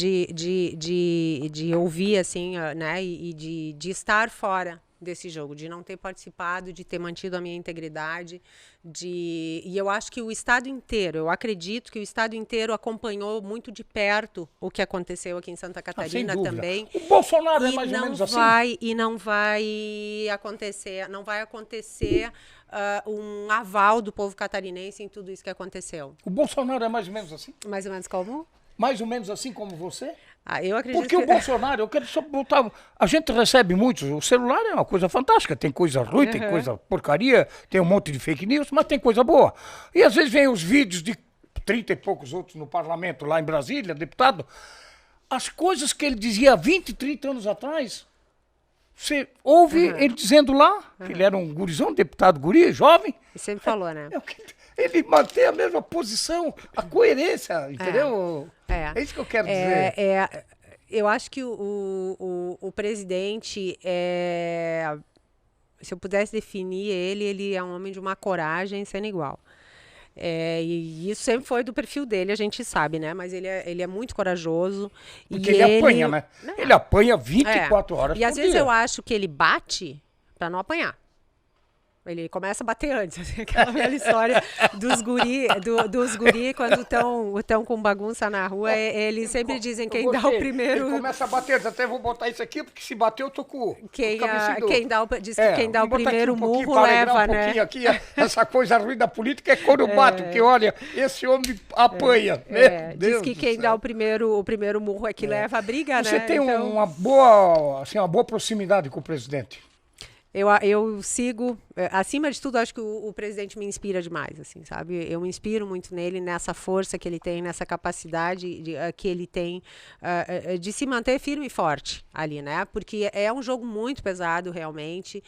ouvir, assim, né, e de estar fora desse jogo, de não ter participado, de ter mantido a minha integridade, e eu acho que o Estado inteiro, eu acredito que o Estado inteiro acompanhou muito de perto o que aconteceu aqui em Santa Catarina também. O Bolsonaro é mais ou menos assim? E não vai acontecer um aval do povo catarinense em tudo isso que aconteceu. O Bolsonaro é mais ou menos assim? Mais ou menos como? Mais ou menos assim como você? Eu acredito porque o Bolsonaro, eu quero só botar... A gente recebe muitos, o celular é uma coisa fantástica, tem coisa ruim, tem coisa porcaria, tem um monte de fake news, mas tem coisa boa. E às vezes vem os vídeos de 30 e poucos outros no parlamento, lá em Brasília, deputado, as coisas que ele dizia há 20, 30 anos atrás, você ouve ele dizendo lá, que ele era um gurizão, deputado guri, jovem. Ele sempre falou, né? Ele mantém a mesma posição, a coerência, entendeu? É isso que eu quero dizer. Eu acho que o presidente, se eu pudesse definir ele é um homem de uma coragem sem igual. E isso sempre foi do perfil dele, a gente sabe, né? Mas ele é muito corajoso. Porque ele apanha, né? Ele apanha 24 horas por dia. E às vezes eu acho que ele bate para não apanhar. Ele começa a bater antes, assim, aquela velha história dos guri quando estão com bagunça na rua, eles sempre dizem quem dá o primeiro... Ele começa a bater, até vou botar isso aqui, porque se bater eu tô com quem dá o vou botar primeiro aqui um pouquinho murro para alegrar leva, um né? pouquinho aqui, essa coisa ruim da política é quando bate, porque olha, esse homem apanha. Diz que quem dá o primeiro murro é que leva a briga, Você né? tem uma boa proximidade com o presidente. Eu sigo, acima de tudo, acho que o presidente me inspira demais, assim, sabe? Eu me inspiro muito nele, nessa força que ele tem, nessa capacidade que ele tem de se manter firme e forte ali, né? Porque é um jogo muito pesado, realmente.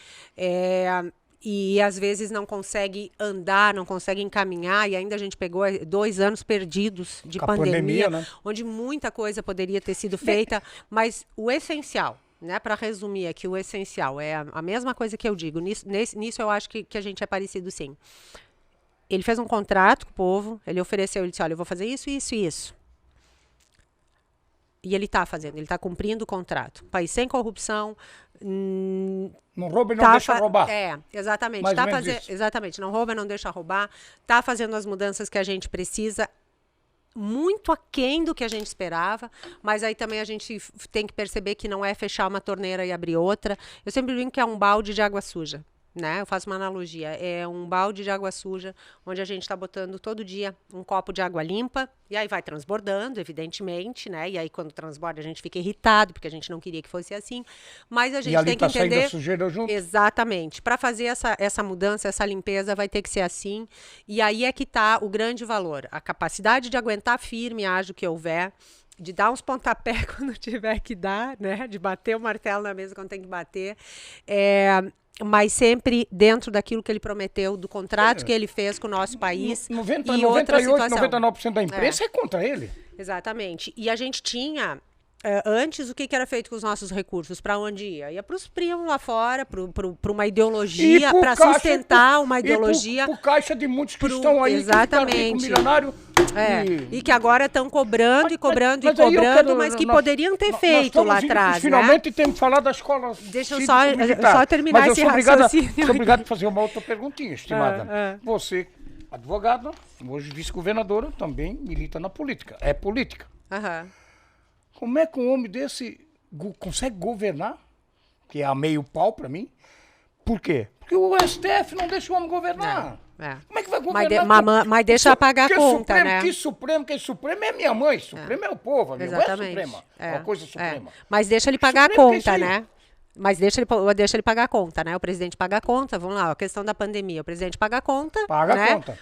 E às vezes não consegue andar, não consegue encaminhar, e ainda a gente pegou 2 anos perdidos de pandemia, né? Onde muita coisa poderia ter sido feita, mas o essencial, né, para resumir aqui, o essencial é a mesma coisa que eu digo. Nisso eu acho que a gente é parecido, sim. Ele fez um contrato com o povo, ele ofereceu, ele disse, olha, eu vou fazer isso, isso e isso. E ele está fazendo, ele está cumprindo o contrato. País sem corrupção. Não rouba e não deixa roubar. Exatamente. Exatamente, não rouba, não deixa roubar. Está fazendo as mudanças que a gente precisa, muito aquém do que a gente esperava, mas aí também a gente tem que perceber que não é fechar uma torneira e abrir outra. Eu sempre brinco que é um balde de água suja, né? Eu faço uma analogia, é um balde de água suja, onde a gente está botando todo dia um copo de água limpa, e aí vai transbordando, evidentemente, né? E aí quando transborda a gente fica irritado, porque a gente não queria que fosse assim, mas a gente tem que entender... saindo a sujeira junto? Exatamente. Para fazer essa mudança, essa limpeza, vai ter que ser assim, e aí é que está o grande valor, a capacidade de aguentar firme, haja o que houver, de dar uns pontapés quando tiver que dar, né? De bater o martelo na mesa quando tem que bater, mas sempre dentro daquilo que ele prometeu, do contrato que ele fez com o nosso país. 99% da imprensa é contra ele. Exatamente. E a gente tinha... antes, o que era feito com os nossos recursos? Para onde ia? Ia para os primos lá fora, para uma ideologia, para sustentar uma ideologia. Para o caixa de muitos que estão aí, exatamente. Que milionário. E que agora estão cobrando mas que poderiam ter feito lá atrás. Finalmente temos que falar da escola. Deixa eu só terminar esse raciocínio. Sou obrigado a fazer uma outra perguntinha, estimada. Você, advogada, hoje vice-governadora, também milita na política. É política. Como é que um homem desse consegue governar? Que é a meio pau para mim. Por quê? Porque o STF não deixa o homem governar. Como é que vai governar? Mas deixa pagar a conta, Supremo, né? Quem Supremo é minha mãe. Supremo é o povo, não é Suprema. É uma coisa suprema. Mas deixa ele pagar a conta, né? Mas deixa ele pagar a conta, né? O presidente paga a conta, vamos lá, a questão da pandemia. O presidente paga a conta,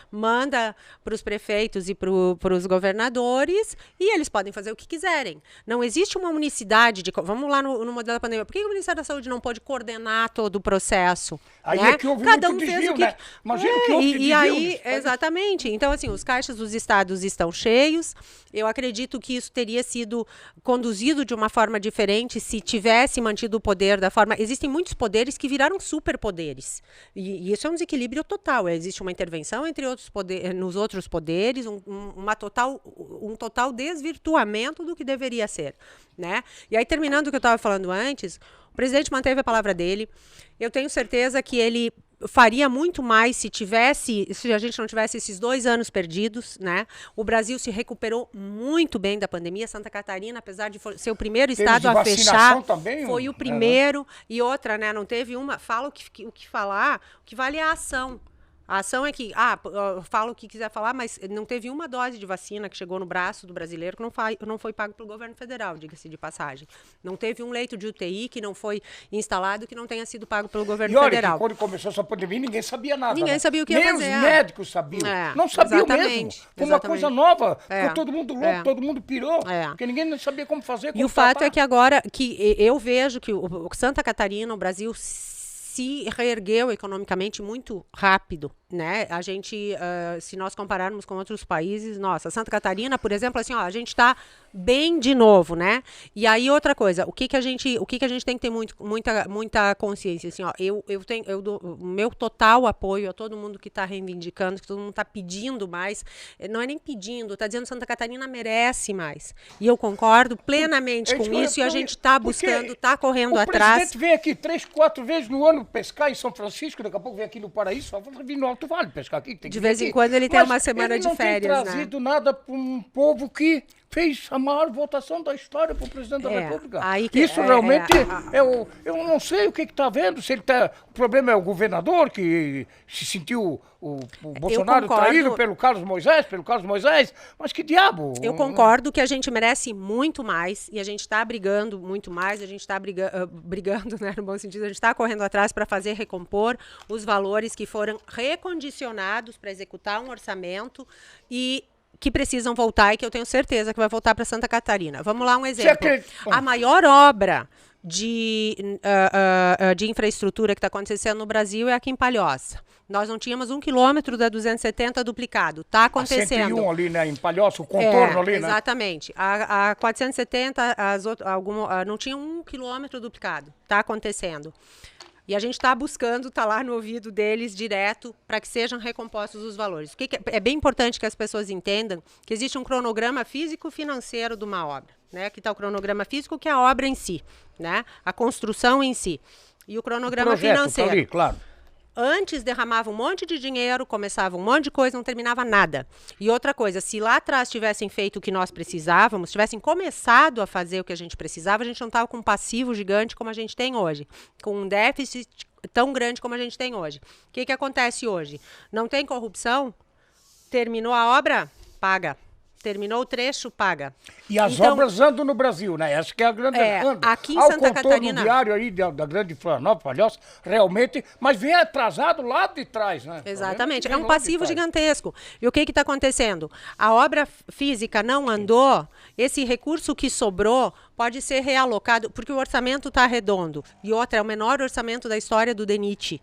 manda para os prefeitos e para os governadores e eles podem fazer o que quiserem. Não existe uma unicidade de... Vamos lá no modelo da pandemia. Por que o Ministério da Saúde não pode coordenar todo o processo? Aí né? é que houve Cada muito um desvio, fez o que... né? Imagina que houve desvio. E aí, exatamente. Então, assim, os caixas dos estados estão cheios. Eu acredito que isso teria sido conduzido de uma forma diferente se tivesse mantido o poder da forma... Existem muitos poderes que viraram superpoderes. E isso é um desequilíbrio total. Existe uma intervenção entre nos outros poderes, um total desvirtuamento do que deveria ser, né? E aí, terminando o que eu estava falando antes, o presidente manteve a palavra dele. Eu tenho certeza que ele faria muito mais se a gente não tivesse esses 2 anos perdidos, né? O Brasil se recuperou muito bem da pandemia. Santa Catarina, apesar de ser o primeiro estado a fechar, também, foi o primeiro. E outra, né? Não teve uma... Fala o que falar, o que vale é a ação. A ação é que, fala o que quiser falar, mas não teve uma dose de vacina que chegou no braço do brasileiro que não foi pago pelo governo federal, diga-se de passagem. Não teve um leito de UTI que não foi instalado que não tenha sido pago pelo governo federal. Que quando começou essa pandemia, ninguém sabia nada. Ninguém sabia o que ia fazer. Nem os médicos sabiam. Não sabiam mesmo. Foi uma coisa nova. Ficou todo mundo louco, todo mundo pirou. Porque ninguém não sabia como fazer. E o fato é que agora, que eu vejo que o Santa Catarina, o Brasil, se reergueu economicamente muito rápido, né? A gente, se nós compararmos com outros países, nossa, Santa Catarina, por exemplo, assim, ó, a gente está bem de novo, né? E aí outra coisa, o que que a gente tem que ter muita consciência, assim, ó, eu dou o meu total apoio a todo mundo que está reivindicando, que todo mundo está pedindo mais, não é nem pedindo, está dizendo que Santa Catarina merece mais. E eu concordo plenamente com isso e a gente está buscando, está correndo atrás. O presidente vem aqui 3, 4 vezes no ano pescar em São Francisco, daqui a pouco vem aqui no Paraíso, só vai vir no Alto Vale pescar aqui. Tem que de vez em aqui. quando ele tem uma semana de férias, ele não tem trazido nada para um povo que fez a maior votação da história para o presidente da República. Isso realmente, eu não sei o que está vendo, se ele tá, o problema é o governador que se sentiu o Bolsonaro traído pelo Carlos Moisés, mas que diabo? Eu concordo que a gente merece muito mais e a gente está brigando muito mais, a gente está brigando, né, no bom sentido, a gente está correndo atrás para fazer recompor os valores que foram recondicionados para executar um orçamento e que precisam voltar e que eu tenho certeza que vai voltar para Santa Catarina. Vamos lá, um exemplo. A maior obra de infraestrutura que está acontecendo no Brasil é aqui em Palhoça. Nós não tínhamos 1 quilômetro da 270 duplicado. Está acontecendo. A 101 ali, né, em Palhoça, o contorno ali, né? Exatamente. A 470, não tinha 1 quilômetro duplicado. Está acontecendo. E a gente está buscando, está lá no ouvido deles direto para que sejam recompostos os valores. É bem importante que as pessoas entendam que existe um cronograma físico-financeiro de uma obra, né? Que está o cronograma físico, que é a obra em si, né? A construção em si. E o cronograma financeiro. Tá ali, claro. Antes derramava um monte de dinheiro, começava um monte de coisa, não terminava nada. E outra coisa, se lá atrás tivessem feito o que nós precisávamos, tivessem começado a fazer o que a gente precisava, a gente não estava com um passivo gigante como a gente tem hoje, com um déficit tão grande como a gente tem hoje. O que acontece hoje? Não tem corrupção? Terminou a obra? Paga. Terminou o trecho, paga. E as obras andam no Brasil, né? Essa que é a grande... Aqui em Santa Catarina... O diário aí da grande Florianópolis, Palhoça, realmente... Mas vem atrasado lá de trás, né? Exatamente. É um passivo gigantesco. E o que está acontecendo? A obra física não andou, esse recurso que sobrou pode ser realocado, porque o orçamento está redondo. E outra, é o menor orçamento da história do DENIT.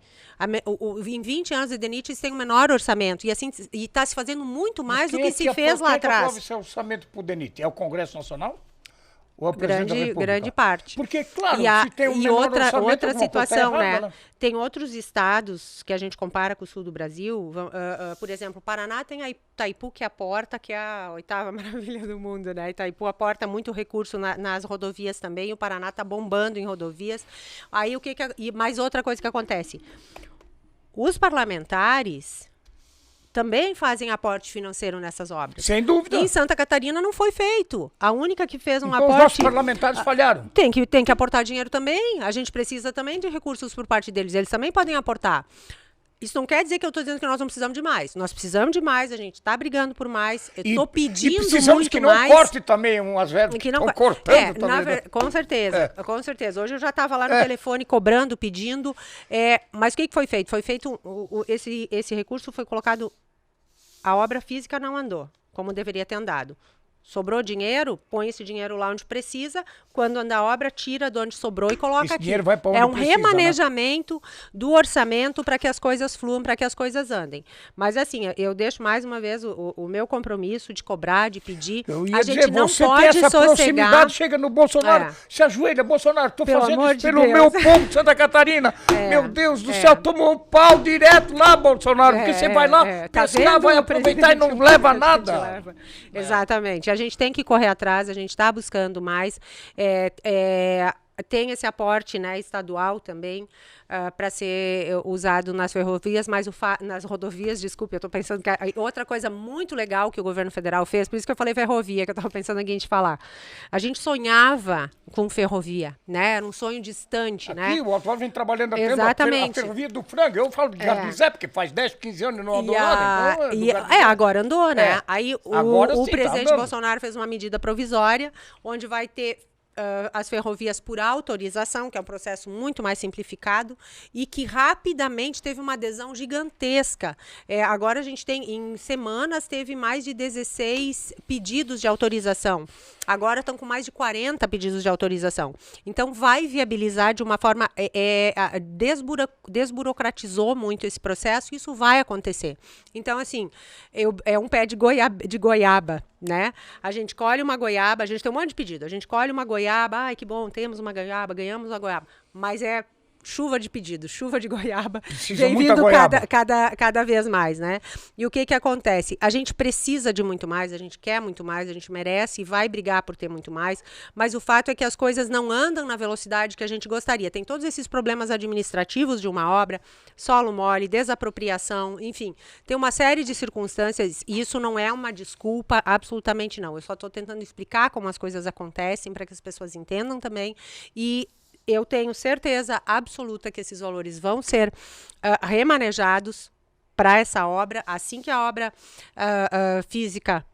Em 20 anos de DENIT tem o menor orçamento. E assim está se fazendo muito mais do que se fez lá atrás. Quem aprova esse orçamento para o DENIT? É o Congresso Nacional? Ou é o presidente da República? Grande parte. Porque, claro, se tem um outra situação, né? Tem outros estados que a gente compara com o sul do Brasil. Por exemplo, o Paraná tem a Itaipu, que é a porta, que é a 8ª maravilha do mundo, né? Itaipu aporta muito recurso nas rodovias também. O Paraná está bombando em rodovias. Aí e mais outra coisa que acontece. Os parlamentares também fazem aporte financeiro nessas obras. Sem dúvida. E em Santa Catarina não foi feito. A única que fez então, aporte... os nossos parlamentares falharam. Tem que aportar dinheiro também. A gente precisa também de recursos por parte deles. Eles também podem aportar. Isso não quer dizer que eu estou dizendo que nós não precisamos de mais. Nós precisamos de mais, a gente está brigando por mais. Eu estou pedindo muito mais. E precisamos que não corte também umas verbas que estão cortando também. Com certeza, com certeza. Hoje eu já estava lá no telefone cobrando, pedindo. Mas o que foi feito? Foi feito, esse recurso foi colocado, a obra física não andou, como deveria ter andado. Sobrou dinheiro, põe esse dinheiro lá onde precisa. Quando anda a obra, tira de onde sobrou e coloca esse aqui. Dinheiro vai para onde precisa, remanejamento, né, do orçamento para que as coisas fluam, para que as coisas andem. Mas assim, eu deixo mais uma vez o meu compromisso de cobrar, de pedir. A gente não pode sossegar. Proximidade, chega no Bolsonaro, se ajoelha, Bolsonaro, estou fazendo isso pelo meu povo de Santa Catarina. Meu Deus do céu, tomou um pau direto lá, Bolsonaro, porque você vai lá, pescar, vai aproveitar e não leva nada. Exatamente. A gente tem que correr atrás, a gente está buscando mais. Tem esse aporte, né, estadual também para ser usado nas ferrovias, mas nas rodovias, desculpe, eu estou pensando que outra coisa muito legal que o governo federal fez, por isso que eu falei ferrovia, que eu estava pensando aqui em te falar. A gente sonhava com ferrovia, né? Era um sonho distante, aqui, né? Aqui, o atual vem trabalhando Exatamente. a ferrovia do frango. Eu falo de Jardim Zé, porque faz 10, 15 anos não andou nada. Então, agora andou, né? Aí agora o sim, presidente Bolsonaro fez uma medida provisória, onde vai ter as ferrovias por autorização, que é um processo muito mais simplificado e que rapidamente teve uma adesão gigantesca. Agora a gente tem, em semanas, teve mais de 16 pedidos de autorização. Agora estão com mais de 40 pedidos de autorização. Então, vai viabilizar de uma forma... desburocratizou muito esse processo e isso vai acontecer. Então, assim, é um pé de goiaba, né? A gente colhe uma goiaba, a gente tem um monte de pedido. A gente colhe uma goiaba, ai, que bom, temos uma goiaba, ganhamos uma goiaba. Mas é chuva de pedido, chuva de goiaba, vem vindo cada vez mais, né? E o que acontece? A gente precisa de muito mais, a gente quer muito mais, a gente merece e vai brigar por ter muito mais, mas o fato é que as coisas não andam na velocidade que a gente gostaria. Tem todos esses problemas administrativos de uma obra, solo mole, desapropriação, enfim, tem uma série de circunstâncias e isso não é uma desculpa, absolutamente não. Eu só estou tentando explicar como as coisas acontecem para que as pessoas entendam também e eu tenho certeza absoluta que esses valores vão ser remanejados para essa obra, assim que a obra física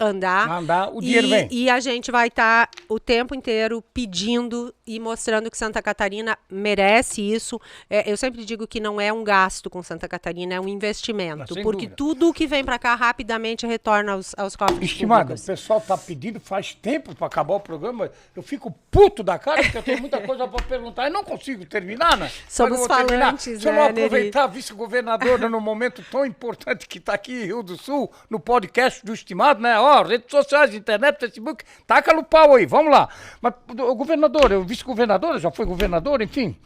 andar, o dinheiro vem. E a gente vai estar o tempo inteiro pedindo e mostrando que Santa Catarina merece isso. Eu sempre digo que não é um gasto com Santa Catarina, é um investimento, porque dúvida. Tudo o que vem para cá rapidamente retorna aos cofres Estimado, públicos. O pessoal está pedindo faz tempo para acabar o programa. Eu fico puto da cara porque eu tenho muita coisa para perguntar e não consigo terminar, né? Somos falantes, né, se eu não aproveitar a vice-governadora no momento tão importante que está aqui em Rio do Sul, no podcast do Estimado, né? Redes sociais, internet, Facebook, taca no pau aí, vamos lá. Mas o governador, o vice-governador, já foi governador, enfim.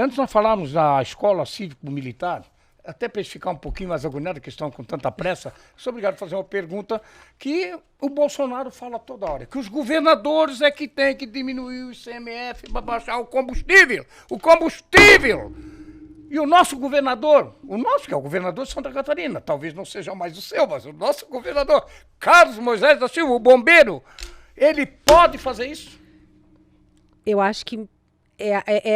Antes nós falamos da escola cívico-militar, até para eles ficar um pouquinho mais agoniados, que estão com tanta pressa, sou obrigado a fazer uma pergunta que o Bolsonaro fala toda hora, que os governadores é que tem que diminuir o ICMF para baixar o combustível. O combustível! E o nosso governador, que é o governador de Santa Catarina, talvez não seja mais o seu, mas o nosso governador, Carlos Moisés da Silva, o bombeiro, ele pode fazer isso? Eu acho que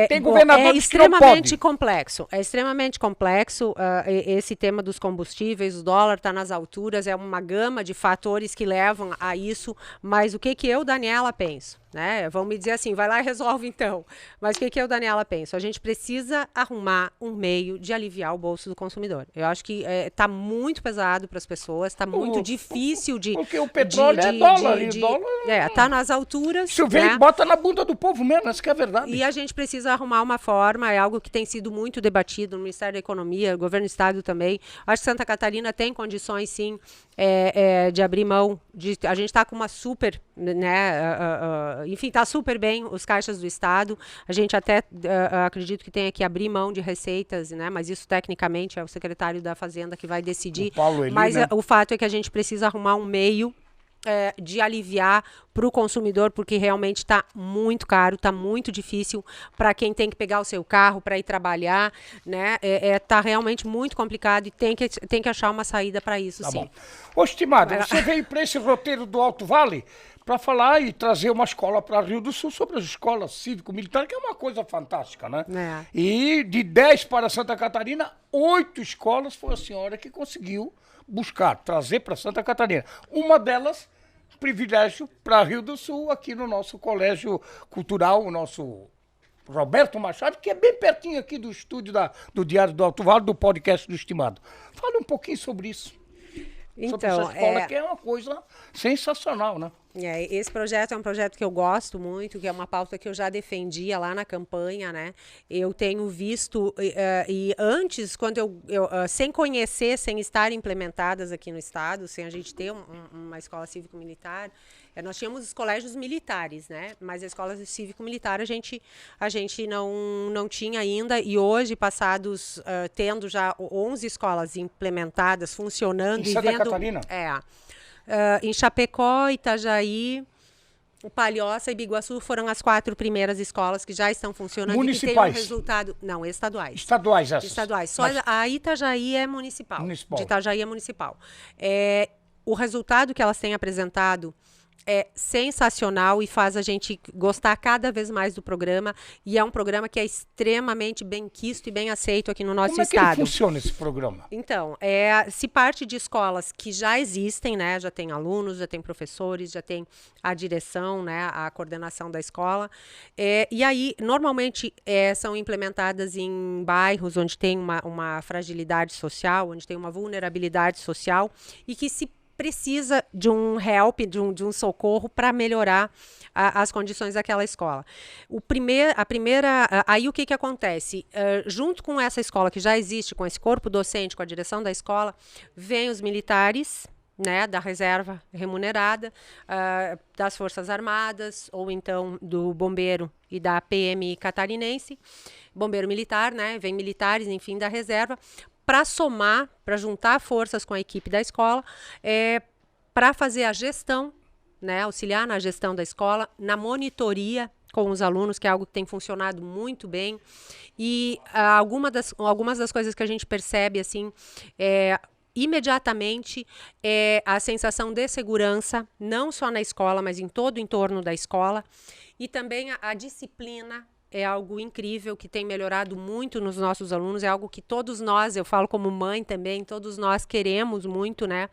tem governador extremamente complexo. É extremamente complexo esse tema dos combustíveis, o dólar está nas alturas, é uma gama de fatores que levam a isso, mas o que eu, Daniela, penso? Né? Vão me dizer assim, vai lá e resolve então. Mas o que eu, Daniela, penso? A gente precisa arrumar um meio de aliviar o bolso do consumidor. Eu acho que está muito pesado para as pessoas, está muito difícil de... Porque o petróleo é dólar, e o dólar... Está nas alturas. Se o vem, bota na bunda do povo mesmo, essa que é a verdade. E a gente precisa arrumar uma forma, é algo que tem sido muito debatido no Ministério da Economia, governo do Estado também. Acho que Santa Catarina tem condições, sim, de abrir mão. A gente está com uma super, né, enfim, está super bem os caixas do Estado. A gente até acredito que tenha que abrir mão de receitas, né, mas isso tecnicamente é o secretário da Fazenda que vai decidir. O Paulo Eli, mas né? O fato é que a gente precisa arrumar um meio de aliviar para o consumidor, porque realmente está muito caro, está muito difícil para quem tem que pegar o seu carro para ir trabalhar, né? Tá realmente muito complicado e tem que achar uma saída para isso, sim. Ô, Estimado, você veio para esse roteiro do Alto Vale para falar e trazer uma escola para Rio do Sul sobre as escolas cívico-militares, que é uma coisa fantástica, né? E de 10 para Santa Catarina, 8 escolas foi a senhora que conseguiu trazer para Santa Catarina. Uma delas, privilégio para Rio do Sul, aqui no nosso colégio cultural, o nosso Roberto Machado, que é bem pertinho aqui do estúdio do Diário do Alto Vale, do podcast do Estimado. Fale um pouquinho sobre isso. Então, sobre essa escola, que é uma coisa sensacional, né? Esse projeto é um projeto que eu gosto muito, que é uma pauta que eu já defendia lá na campanha, né? Eu tenho visto, e antes, quando eu sem conhecer, sem estar implementadas aqui no Estado, sem a gente ter uma escola cívico-militar, nós tínhamos os colégios militares, né? Mas a escola cívico-militar a gente não tinha ainda, e hoje, passados, tendo já 11 escolas implementadas, funcionando em Santa Catarina? Em Chapecó, Itajaí, Palhoça e Biguaçu foram as 4 primeiras escolas que já estão funcionando. Municipais? E que têm um resultado... Não, estaduais. Estaduais essas? Estaduais. Só a Itajaí é municipal. De Itajaí é municipal. O resultado que elas têm apresentado é sensacional e faz a gente gostar cada vez mais do programa. E é um programa que é extremamente bem quisto e bem aceito aqui no nosso Como é que ele estado. funciona esse programa? Então, se parte de escolas que já existem, né, já tem alunos, já tem professores, já tem a direção, né, a coordenação da escola, e aí, normalmente, são implementadas em bairros onde tem uma fragilidade social, onde tem uma vulnerabilidade social e que se precisa de um help, de um socorro para melhorar as condições daquela escola. Aí o que acontece? Junto com essa escola que já existe, com esse corpo docente, com a direção da escola, vem os militares, né, da reserva remunerada, das Forças Armadas, ou então do bombeiro e da PM catarinense, bombeiro militar, né, vem militares, enfim, da reserva, para somar, para juntar forças com a equipe da escola, para fazer a gestão, né, auxiliar na gestão da escola, na monitoria com os alunos, que é algo que tem funcionado muito bem. E algumas das coisas que a gente percebe, assim, imediatamente, a sensação de segurança, não só na escola, mas em todo o entorno da escola. E também a disciplina. É algo incrível que tem melhorado muito nos nossos alunos, é algo que todos nós, eu falo como mãe também, todos nós queremos muito, né?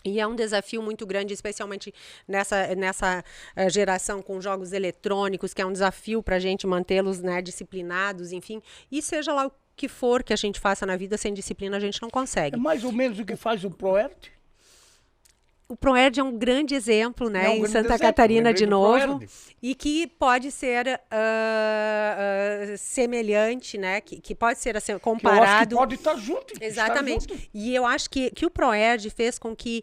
E é um desafio muito grande, especialmente nessa geração com jogos eletrônicos, que é um desafio para a gente mantê-los, né, disciplinados, enfim. E seja lá o que for que a gente faça na vida, sem disciplina a gente não consegue. É mais ou menos o que faz o ProERD? O ProERD é um grande exemplo, né, em Santa Catarina de novo, e que pode ser semelhante, né, que pode ser assim, comparado. Eu acho que pode estar junto. Exatamente. Estar junto. E eu acho que o ProERD fez com que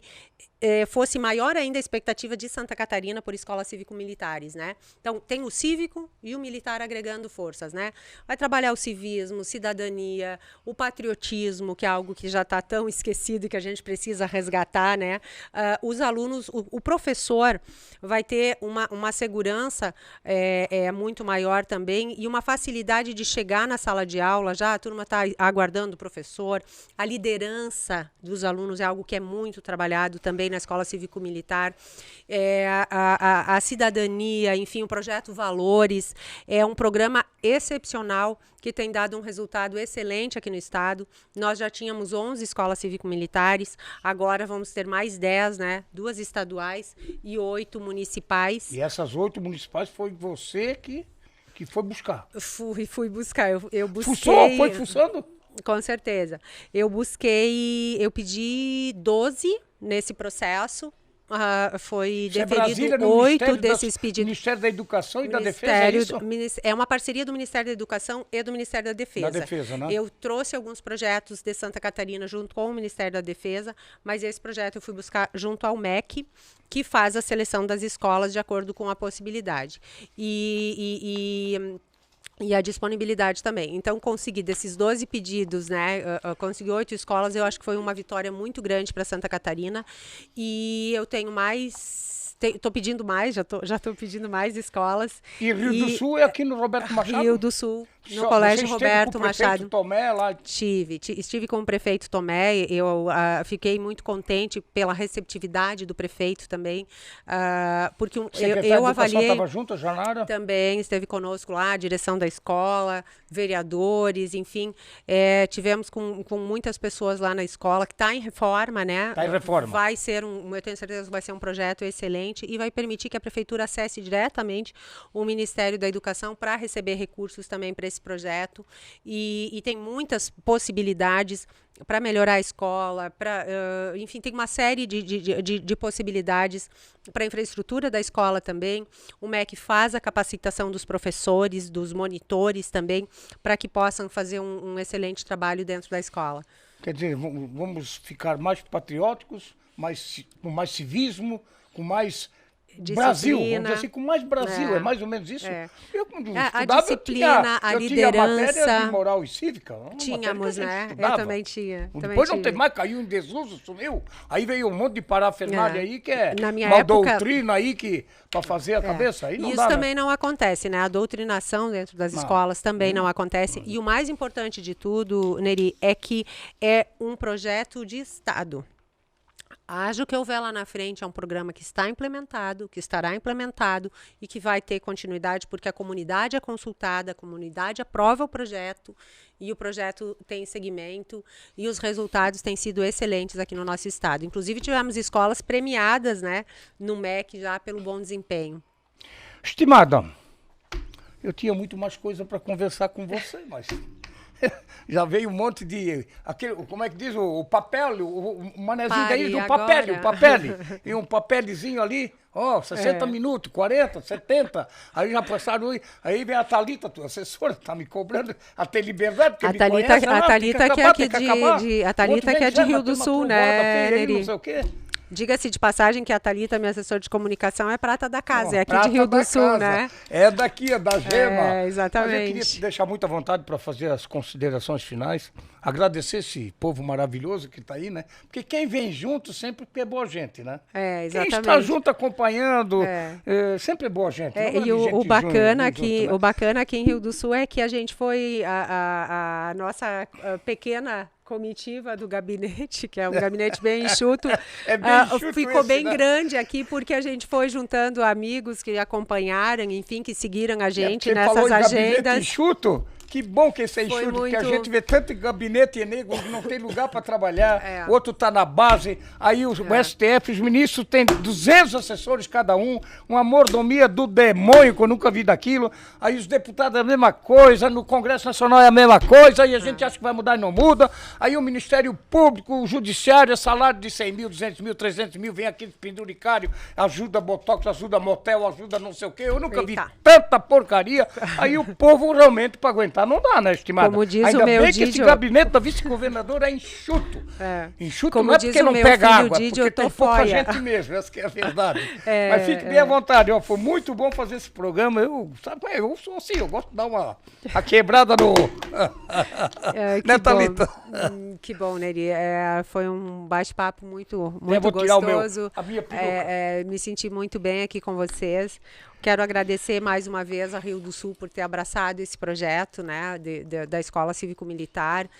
fosse maior ainda a expectativa de Santa Catarina por escolas cívico-militares, né? Então, tem o cívico e o militar agregando forças, né? Vai trabalhar o civismo, cidadania, o patriotismo, que é algo que já está tão esquecido e que a gente precisa resgatar, né? Os alunos, o professor vai ter uma segurança muito maior também e uma facilidade de chegar na sala de aula, já a turma está aguardando o professor, a liderança dos alunos é algo que é muito trabalhado também na escola cívico-militar, a cidadania, enfim, o projeto Valores, é um programa excepcional que tem dado um resultado excelente aqui no estado. Nós já tínhamos 11 escolas cívico-militares, agora vamos ter mais 10, né? 2 estaduais e 8 municipais. E essas 8 municipais foi você que foi buscar? Fui buscar, eu busquei... Fuçou? Foi fuçando? Com certeza. Eu pedi 12 nesse processo. Foi deferido 8 desses pedidos. Ministério da Educação e da Defesa, é isso? É uma parceria do Ministério da Educação e do Ministério da Defesa. Da Defesa, né? Eu trouxe alguns projetos de Santa Catarina junto com o Ministério da Defesa, mas esse projeto eu fui buscar junto ao MEC, que faz a seleção das escolas de acordo com a possibilidade. E a disponibilidade também. Então, consegui desses 12 pedidos, né? Consegui 8 escolas, eu acho que foi uma vitória muito grande para Santa Catarina. E eu tenho mais... Estou pedindo mais, já estou pedindo mais escolas. E Rio do Sul é aqui no Roberto Machado? Rio do Sul, no Colégio Roberto Machado. Tomé lá? Estive com o prefeito Tomé, eu fiquei muito contente pela receptividade do prefeito também, porque eu avaliei... estava junto, a Janara? Também esteve conosco lá, a direção da escola, vereadores, enfim, tivemos com muitas pessoas lá na escola, que está em reforma, né? Está em reforma. Vai ser eu tenho certeza que vai ser um projeto excelente e vai permitir que a prefeitura acesse diretamente o Ministério da Educação para receber recursos também para esse projeto e tem muitas possibilidades para melhorar a escola, enfim, tem uma série de possibilidades para a infraestrutura da escola também. O MEC faz a capacitação dos professores, dos monitores também, para que possam fazer um excelente trabalho dentro da escola. Quer dizer, vamos ficar mais patrióticos, com mais civismo, com mais disciplina. Brasil, vamos dizer assim, com mais Brasil, é mais ou menos isso? Eu, quando a estudava, disciplina, a liderança... tinha matéria de moral e cívica. Tínhamos, né? Eu também tinha. Depois não tem mais, caiu em desuso, sumiu. Aí veio um monte de parafernália aí que é Na minha uma época, doutrina aí para fazer a cabeça. Aí não isso dá, também né? não acontece, né? A doutrinação dentro das escolas também não acontece. E o mais importante de tudo, Neri, é que é um projeto de Estado. Haja o que houver lá na frente, é um programa que está implementado, que estará implementado e que vai ter continuidade, porque a comunidade é consultada, a comunidade aprova o projeto e o projeto tem seguimento e os resultados têm sido excelentes aqui no nosso estado. Inclusive, tivemos escolas premiadas, né, no MEC já pelo bom desempenho. Estimada, eu tinha muito mais coisa para conversar com você, mas já veio um monte de... Aquele, como é que diz? O papel, o manezinho daí do papel, e um papelzinho ali, 60 minutos, 40, 70, aí já passaram, aí vem a Thalita, tua assessora, tá me cobrando, a ter liberdade, porque a Thalita, a Thalita que é aqui a Thalita que é de Rio do Sul, né, Neri? Não sei o quê. Diga-se de passagem que a Thalita, minha assessora de comunicação, é prata da casa, é aqui de Rio do Sul, né? É daqui, é da Gema. É, exatamente. Mas eu queria te deixar muito à vontade para fazer as considerações finais. Agradecer esse povo maravilhoso que está aí, né? Porque quem vem junto sempre é boa gente, né? É, exatamente. Quem está junto acompanhando, sempre é boa gente. E o bacana aqui, o bacana aqui em Rio do Sul é que a gente foi a nossa pequena comitiva do gabinete, que é um gabinete bem enxuto, ficou esse, bem grande aqui, porque a gente foi juntando amigos que acompanharam, enfim, que seguiram a gente nessas agendas. Gabinete enxuto? Que bom que esse é enxuto, porque a gente vê tanto gabinete e nego que não tem lugar para trabalhar, outro está na base, aí o STF, os ministros têm 200 assessores cada um, uma mordomia do demônio, que eu nunca vi daquilo, aí os deputados é a mesma coisa, no Congresso Nacional é a mesma coisa, aí a gente acha que vai mudar e não muda, aí o Ministério Público, o Judiciário, é salário de 100 mil, 200 mil, 300 mil, vem aqui penduricário, ajuda Botox, ajuda motel, ajuda não sei o quê, eu nunca vi tanta porcaria, aí o povo realmente para aguentar não dá, né, estimada? Como diz Ainda o meu bem Didio, que esse gabinete da vice-governadora é enxuto. Enxuto como não é porque não pega água, Didio, porque tem pouca gente mesmo, essa que é a verdade. Mas fique bem à vontade, foi muito bom fazer esse programa. Eu sou assim, eu gosto de dar a quebrada no... né, Thalita? Que bom, Neri. Foi um bate-papo muito gostoso. A minha peruca. Me senti muito bem aqui com vocês. Quero agradecer mais uma vez a Rio do Sul por ter abraçado esse projeto, né, da Escola Cívico-Militar.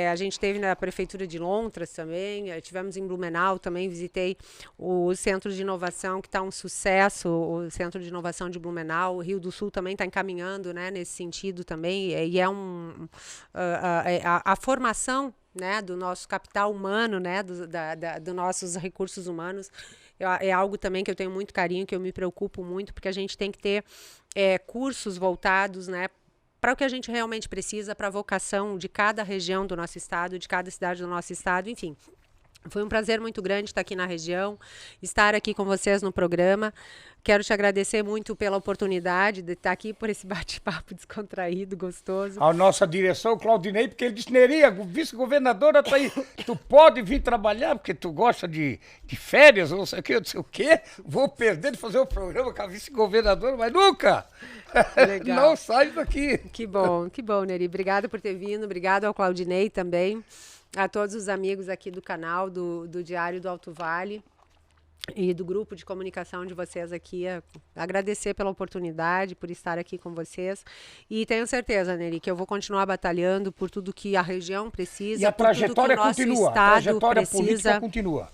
A gente teve na Prefeitura de Lontras também, tivemos em Blumenau também, visitei o Centro de Inovação, que está um sucesso, o Centro de Inovação de Blumenau. O Rio do Sul também está encaminhando, né, nesse sentido também, e a formação, né, do nosso capital humano, né, dos nossos recursos humanos, é algo também que eu tenho muito carinho, que eu me preocupo muito, porque a gente tem que ter cursos voltados, né, para o que a gente realmente precisa, para a vocação de cada região do nosso estado, de cada cidade do nosso estado, enfim. Foi um prazer muito grande estar aqui na região, estar aqui com vocês no programa. Quero te agradecer muito pela oportunidade de estar aqui, por esse bate-papo descontraído, gostoso. A nossa direção, Claudinei, porque ele disse, Neria, vice-governadora tá aí, tu pode vir trabalhar, porque tu gosta de férias, ou não sei o quê, vou perder de fazer o programa com a vice-governadora, mas nunca! Legal. Não sai daqui. Que bom, Neri. Obrigada por ter vindo, obrigado ao Claudinei também, a todos os amigos aqui do canal, do Diário do Alto Vale e do grupo de comunicação de vocês aqui. Agradecer pela oportunidade, por estar aqui com vocês. E tenho certeza, Neri, que eu vou continuar batalhando por tudo que a região precisa, e a trajetória por tudo que o nosso continua, estado a trajetória precisa. política continua.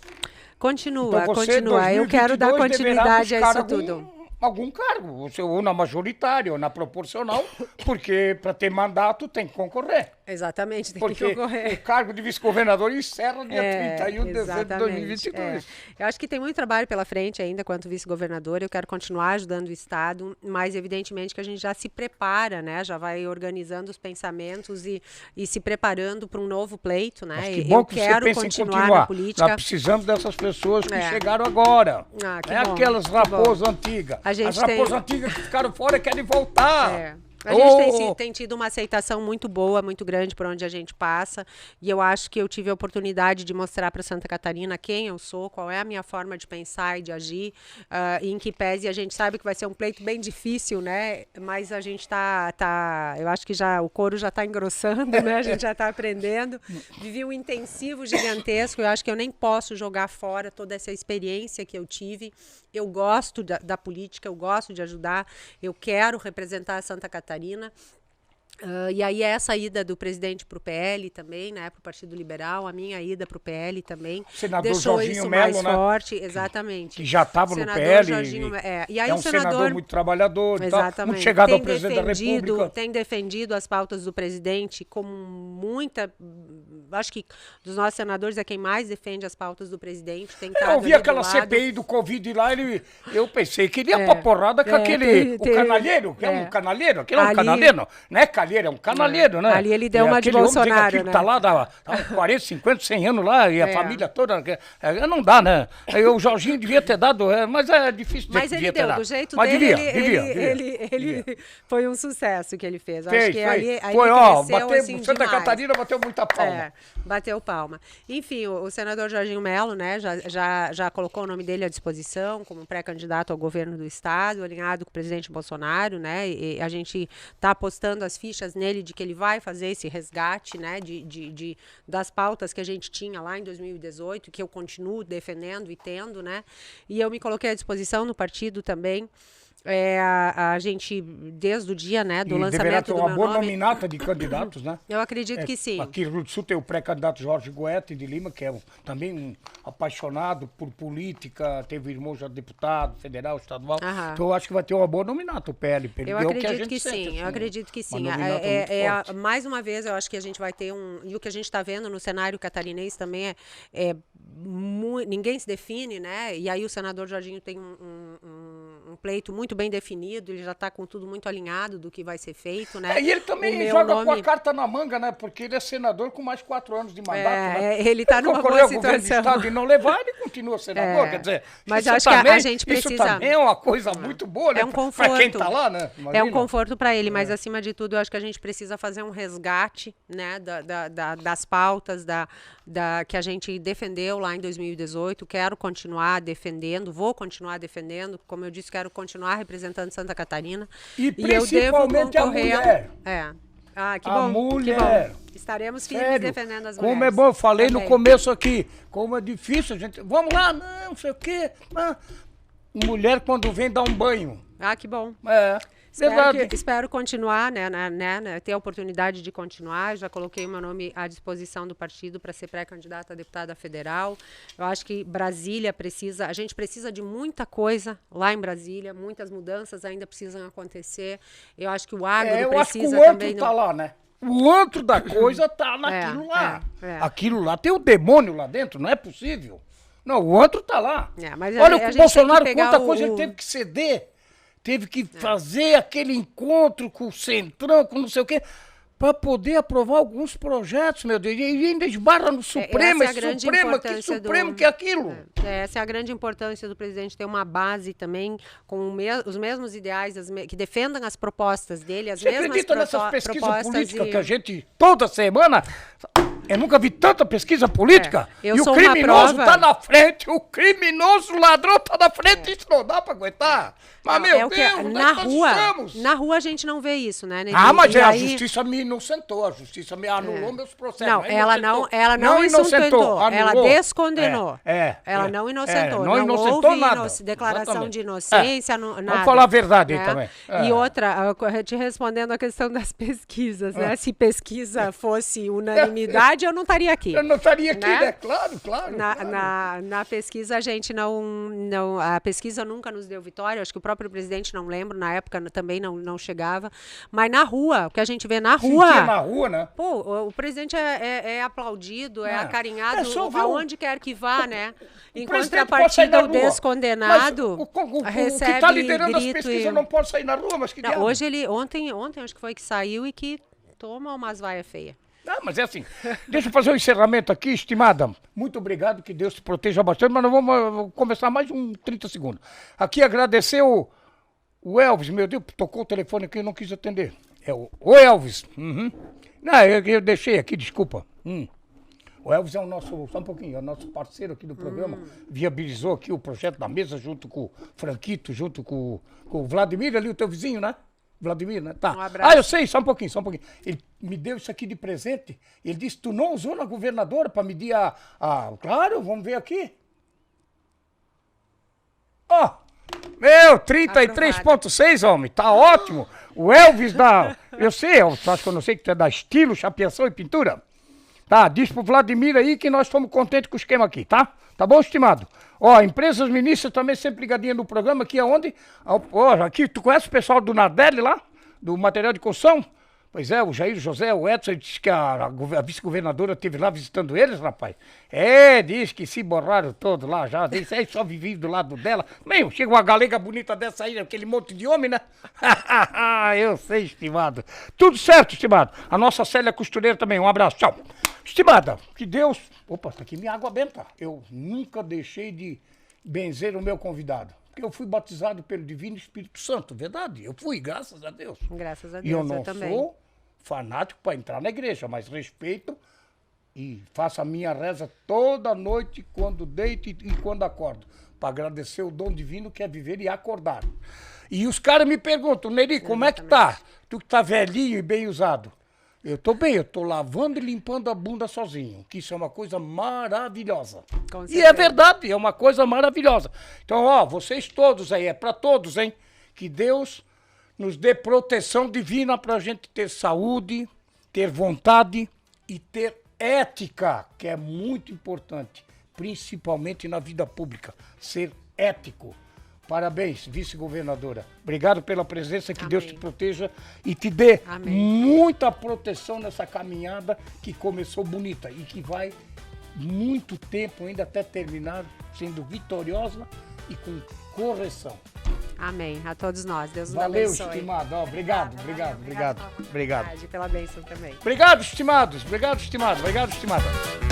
Continua, Então você, continua. 2022, eu quero dar continuidade a isso algum, tudo. Algum cargo, ou na majoritária, ou na proporcional, porque para ter mandato tem que concorrer. Exatamente, tem porque que concorrer. O cargo de vice-governador encerra dia 31 de dezembro de 2022. Eu acho que tem muito trabalho pela frente ainda quanto vice-governador. Eu quero continuar ajudando o Estado, mas evidentemente que a gente já se prepara, né? Já vai organizando os pensamentos e se preparando para um novo pleito, né? Mas que bom que quero você pensa continuar em continuar. na política. Nós precisamos dessas pessoas que chegaram agora. Que bom, aquelas raposas antigas. As raposas antigas que ficaram fora querem voltar. A gente tem tido uma aceitação muito boa, muito grande por onde a gente passa, e eu acho que eu tive a oportunidade de mostrar para Santa Catarina quem eu sou, qual é a minha forma de pensar e de agir, e em que pese a gente sabe que vai ser um pleito bem difícil, né? Mas a gente eu acho que já o couro já está engrossando, né? A gente já está aprendendo. Vivi um intensivo gigantesco, eu acho que eu nem posso jogar fora toda essa experiência que eu tive. Eu gosto da política, eu gosto de ajudar, eu quero representar a Santa Catarina. E aí essa ida do presidente para o PL também, né, para o Partido Liberal, a minha ida para o PL também, Senador deixou Jorginho isso Melo, mais né? forte, exatamente. Que já estava no Senador PL. Jorginho, e aí é o um senador muito trabalhador, exatamente, muito chegado ao presidente da República. Tem defendido as pautas do presidente com muita... Acho que dos nossos senadores é quem mais defende as pautas do presidente. Tem Eu vi aquela CPI do Covid lá, eu pensei que ele ia pra porrada com aquele... O canalheiro, que é um canalheiro, aquele é um canalheiro, não é calheiro, é um canalheiro, né? Ali ele deu uma de Bolsonaro, homem, né? Tá lá, tá 40, 50, 100 anos lá, e a família toda... Não dá, né? O Jorginho devia ter dado, mas é difícil dizer mas ele deu, do jeito mas dele, devia. Foi um sucesso que ele fez. Fez, Acho que ali foi, ó, bateu, assim, Santa demais. Catarina bateu muita palma. Bateu palma. Enfim, o senador Jorginho Melo, né, já colocou o nome dele à disposição como pré-candidato ao governo do estado, alinhado com o presidente Bolsonaro, né, e a gente está apostando as fichas nele de que ele vai fazer esse resgate, né, das pautas que a gente tinha lá em 2018, que eu continuo defendendo e tendo, né, e eu me coloquei à disposição no partido também. A gente, desde o dia, né, do lançamento do meu nome... uma boa nominata de candidatos, né? Eu acredito que sim. Aqui no Rio do Sul tem o pré-candidato Jorge Goethe de Lima, que é também um apaixonado por política, teve irmão já deputado, federal, estadual. Então eu acho que vai ter uma boa nominata o PL. Eu acredito que sim, eu acredito que sim. Mais uma vez, eu acho que a gente vai ter e o que a gente está vendo no cenário catarinense também ninguém se define, né? E aí o senador Jorginho tem um pleito muito bem definido, ele já está com tudo muito alinhado do que vai ser feito, né? E ele também joga com a carta na manga, né? Porque ele é senador com mais 4 anos de mandato, né? Ele está numa boa situação. Governo do estado e não levar, ele continua senador, quer dizer... Mas acho que a gente precisa... Isso também é uma coisa muito boa, né? É um conforto. Para quem está lá, né? Imagina. É um conforto para ele, mas acima de tudo, eu acho que a gente precisa fazer um resgate, né? Das pautas, que a gente defendeu lá em 2018, quero continuar defendendo, vou continuar defendendo, como eu disse, quero continuar representando Santa Catarina. E principalmente a mulher. Que bom, mulher. Que bom. Estaremos firmes defendendo as mulheres. Como é bom, eu falei no começo aqui, como é difícil, gente. Vamos lá, não sei o quê. Mulher quando vem dar um banho. Que bom. Espero continuar, né, ter a oportunidade de continuar. Já coloquei o meu nome à disposição do partido para ser pré-candidata a deputada federal. Eu acho que Brasília a gente precisa de muita coisa lá em Brasília, muitas mudanças ainda precisam acontecer. Eu acho que o agro precisa também... Eu acho que o antro está lá, né? O antro da coisa está naquilo lá. Aquilo lá tem o demônio lá dentro, não é possível. Não, o antro está lá. Olha o que o Bolsonaro, quanta coisa ele teve que ceder. Teve que fazer aquele encontro com o Centrão, com não sei o quê, para poder aprovar alguns projetos, meu Deus. E ainda esbarra no Supremo, que Supremo que é aquilo. Essa é a grande importância do presidente ter uma base também com os mesmos ideais, que defendam as propostas dele, as mesmas propostas. Você acredita nessas pesquisas políticas que a gente, toda semana... Eu nunca vi tanta pesquisa política. E o criminoso tá na frente, o criminoso ladrão tá na frente, isso não dá pra aguentar. Mas, meu Deus, na rua a gente não vê isso, né? Mas a justiça me inocentou, a justiça me anulou meus processos. Não, ela não inocentou, ela descondenou. Ela não inocentou. Não houve nada. Declaração de inocência, nada. Vamos falar a verdade aí também. E outra, te respondendo a questão das pesquisas, né? Se pesquisa fosse unanimidade, eu não estaria aqui. Eu não estaria aqui, né? Claro. Na pesquisa, a gente não... A pesquisa nunca nos deu vitória, acho que o próprio presidente não lembro, na época também não chegava. Mas na rua, o que a gente vê na rua... na rua, né? Pô, o presidente é aplaudido, é acarinhado aonde quer que vá, né? Em contrapartida, o descondenado recebe o que está liderando as pesquisas não pode sair na rua, mas que diabo? Ontem acho que foi que saiu e que toma umas vaias feias. Mas é assim, deixa eu fazer um encerramento aqui, estimada. Muito obrigado, que Deus te proteja bastante, mas nós vamos começar mais 30 segundos. Aqui agradecer o Elvis, meu Deus, tocou o telefone aqui e não quis atender. O Elvis. Não, eu deixei aqui, desculpa. O Elvis é o nosso, só um pouquinho, é o nosso parceiro aqui do programa, viabilizou aqui o projeto da mesa junto com o Franquito, junto com o Vladimir, ali o teu vizinho, né? Vladimir, né? Tá. Um abraço. Eu sei, só um pouquinho. Ele me deu isso aqui de presente. Ele disse, tu não usou na governadora para medir Claro, vamos ver aqui. Meu, 33,6, homem. Tá ótimo. O Elvis Eu sei, tu acha que eu não sei que tu é da estilo, chapeação e pintura? Tá, diz pro Vladimir aí que nós estamos contentes com o esquema aqui, tá? Tá bom, estimado? Ó, empresas ministras também sempre ligadinha no programa, aqui aonde? Ó, aqui, tu conhece o pessoal do Nardelli lá? Do material de construção? Pois é, o Jair José, o Edson, ele disse que a vice-governadora esteve lá visitando eles, rapaz. É, diz que se borraram todos lá já, disse, aí só vivi do lado dela. Meu, chega uma galega bonita dessa aí, aquele monte de homem, né? Eu sei, estimado. Tudo certo, estimado. A nossa Célia Costureira também, um abraço, tchau. Estimada, que Deus... Opa, tá aqui minha água benta. Eu nunca deixei de benzer o meu convidado. Porque eu fui batizado pelo Divino Espírito Santo, verdade? Eu fui, graças a Deus. Graças a Deus, E eu não também. sou fanático para entrar na igreja, mas respeito e faço a minha reza toda noite, quando deito e quando acordo, para agradecer o dom divino que é viver e acordar. E os caras me perguntam, Neri, como é que tá? Tu que tá velhinho e bem usado. Eu tô bem, eu tô lavando e limpando a bunda sozinho, que isso é uma coisa maravilhosa. Com E é certeza. verdade, é uma coisa maravilhosa. Então, ó, vocês todos aí, é para todos, hein? Que Deus nos dê proteção divina pra gente ter saúde, ter vontade e ter ética, que é muito importante, principalmente na vida pública, ser ético. Parabéns, vice-governadora. Obrigado pela presença, que Amém. Deus te proteja e te dê Amém. muita proteção nessa caminhada que começou bonita e que vai muito tempo ainda até terminar sendo vitoriosa e com correção. Amém. A todos nós. Deus nos Valeu, abençoe. estimado. Ó, obrigado. Obrigado pela Obrigado. oportunidade, pela bênção também. Obrigado, estimados. Obrigado, estimado. Obrigado, estimada.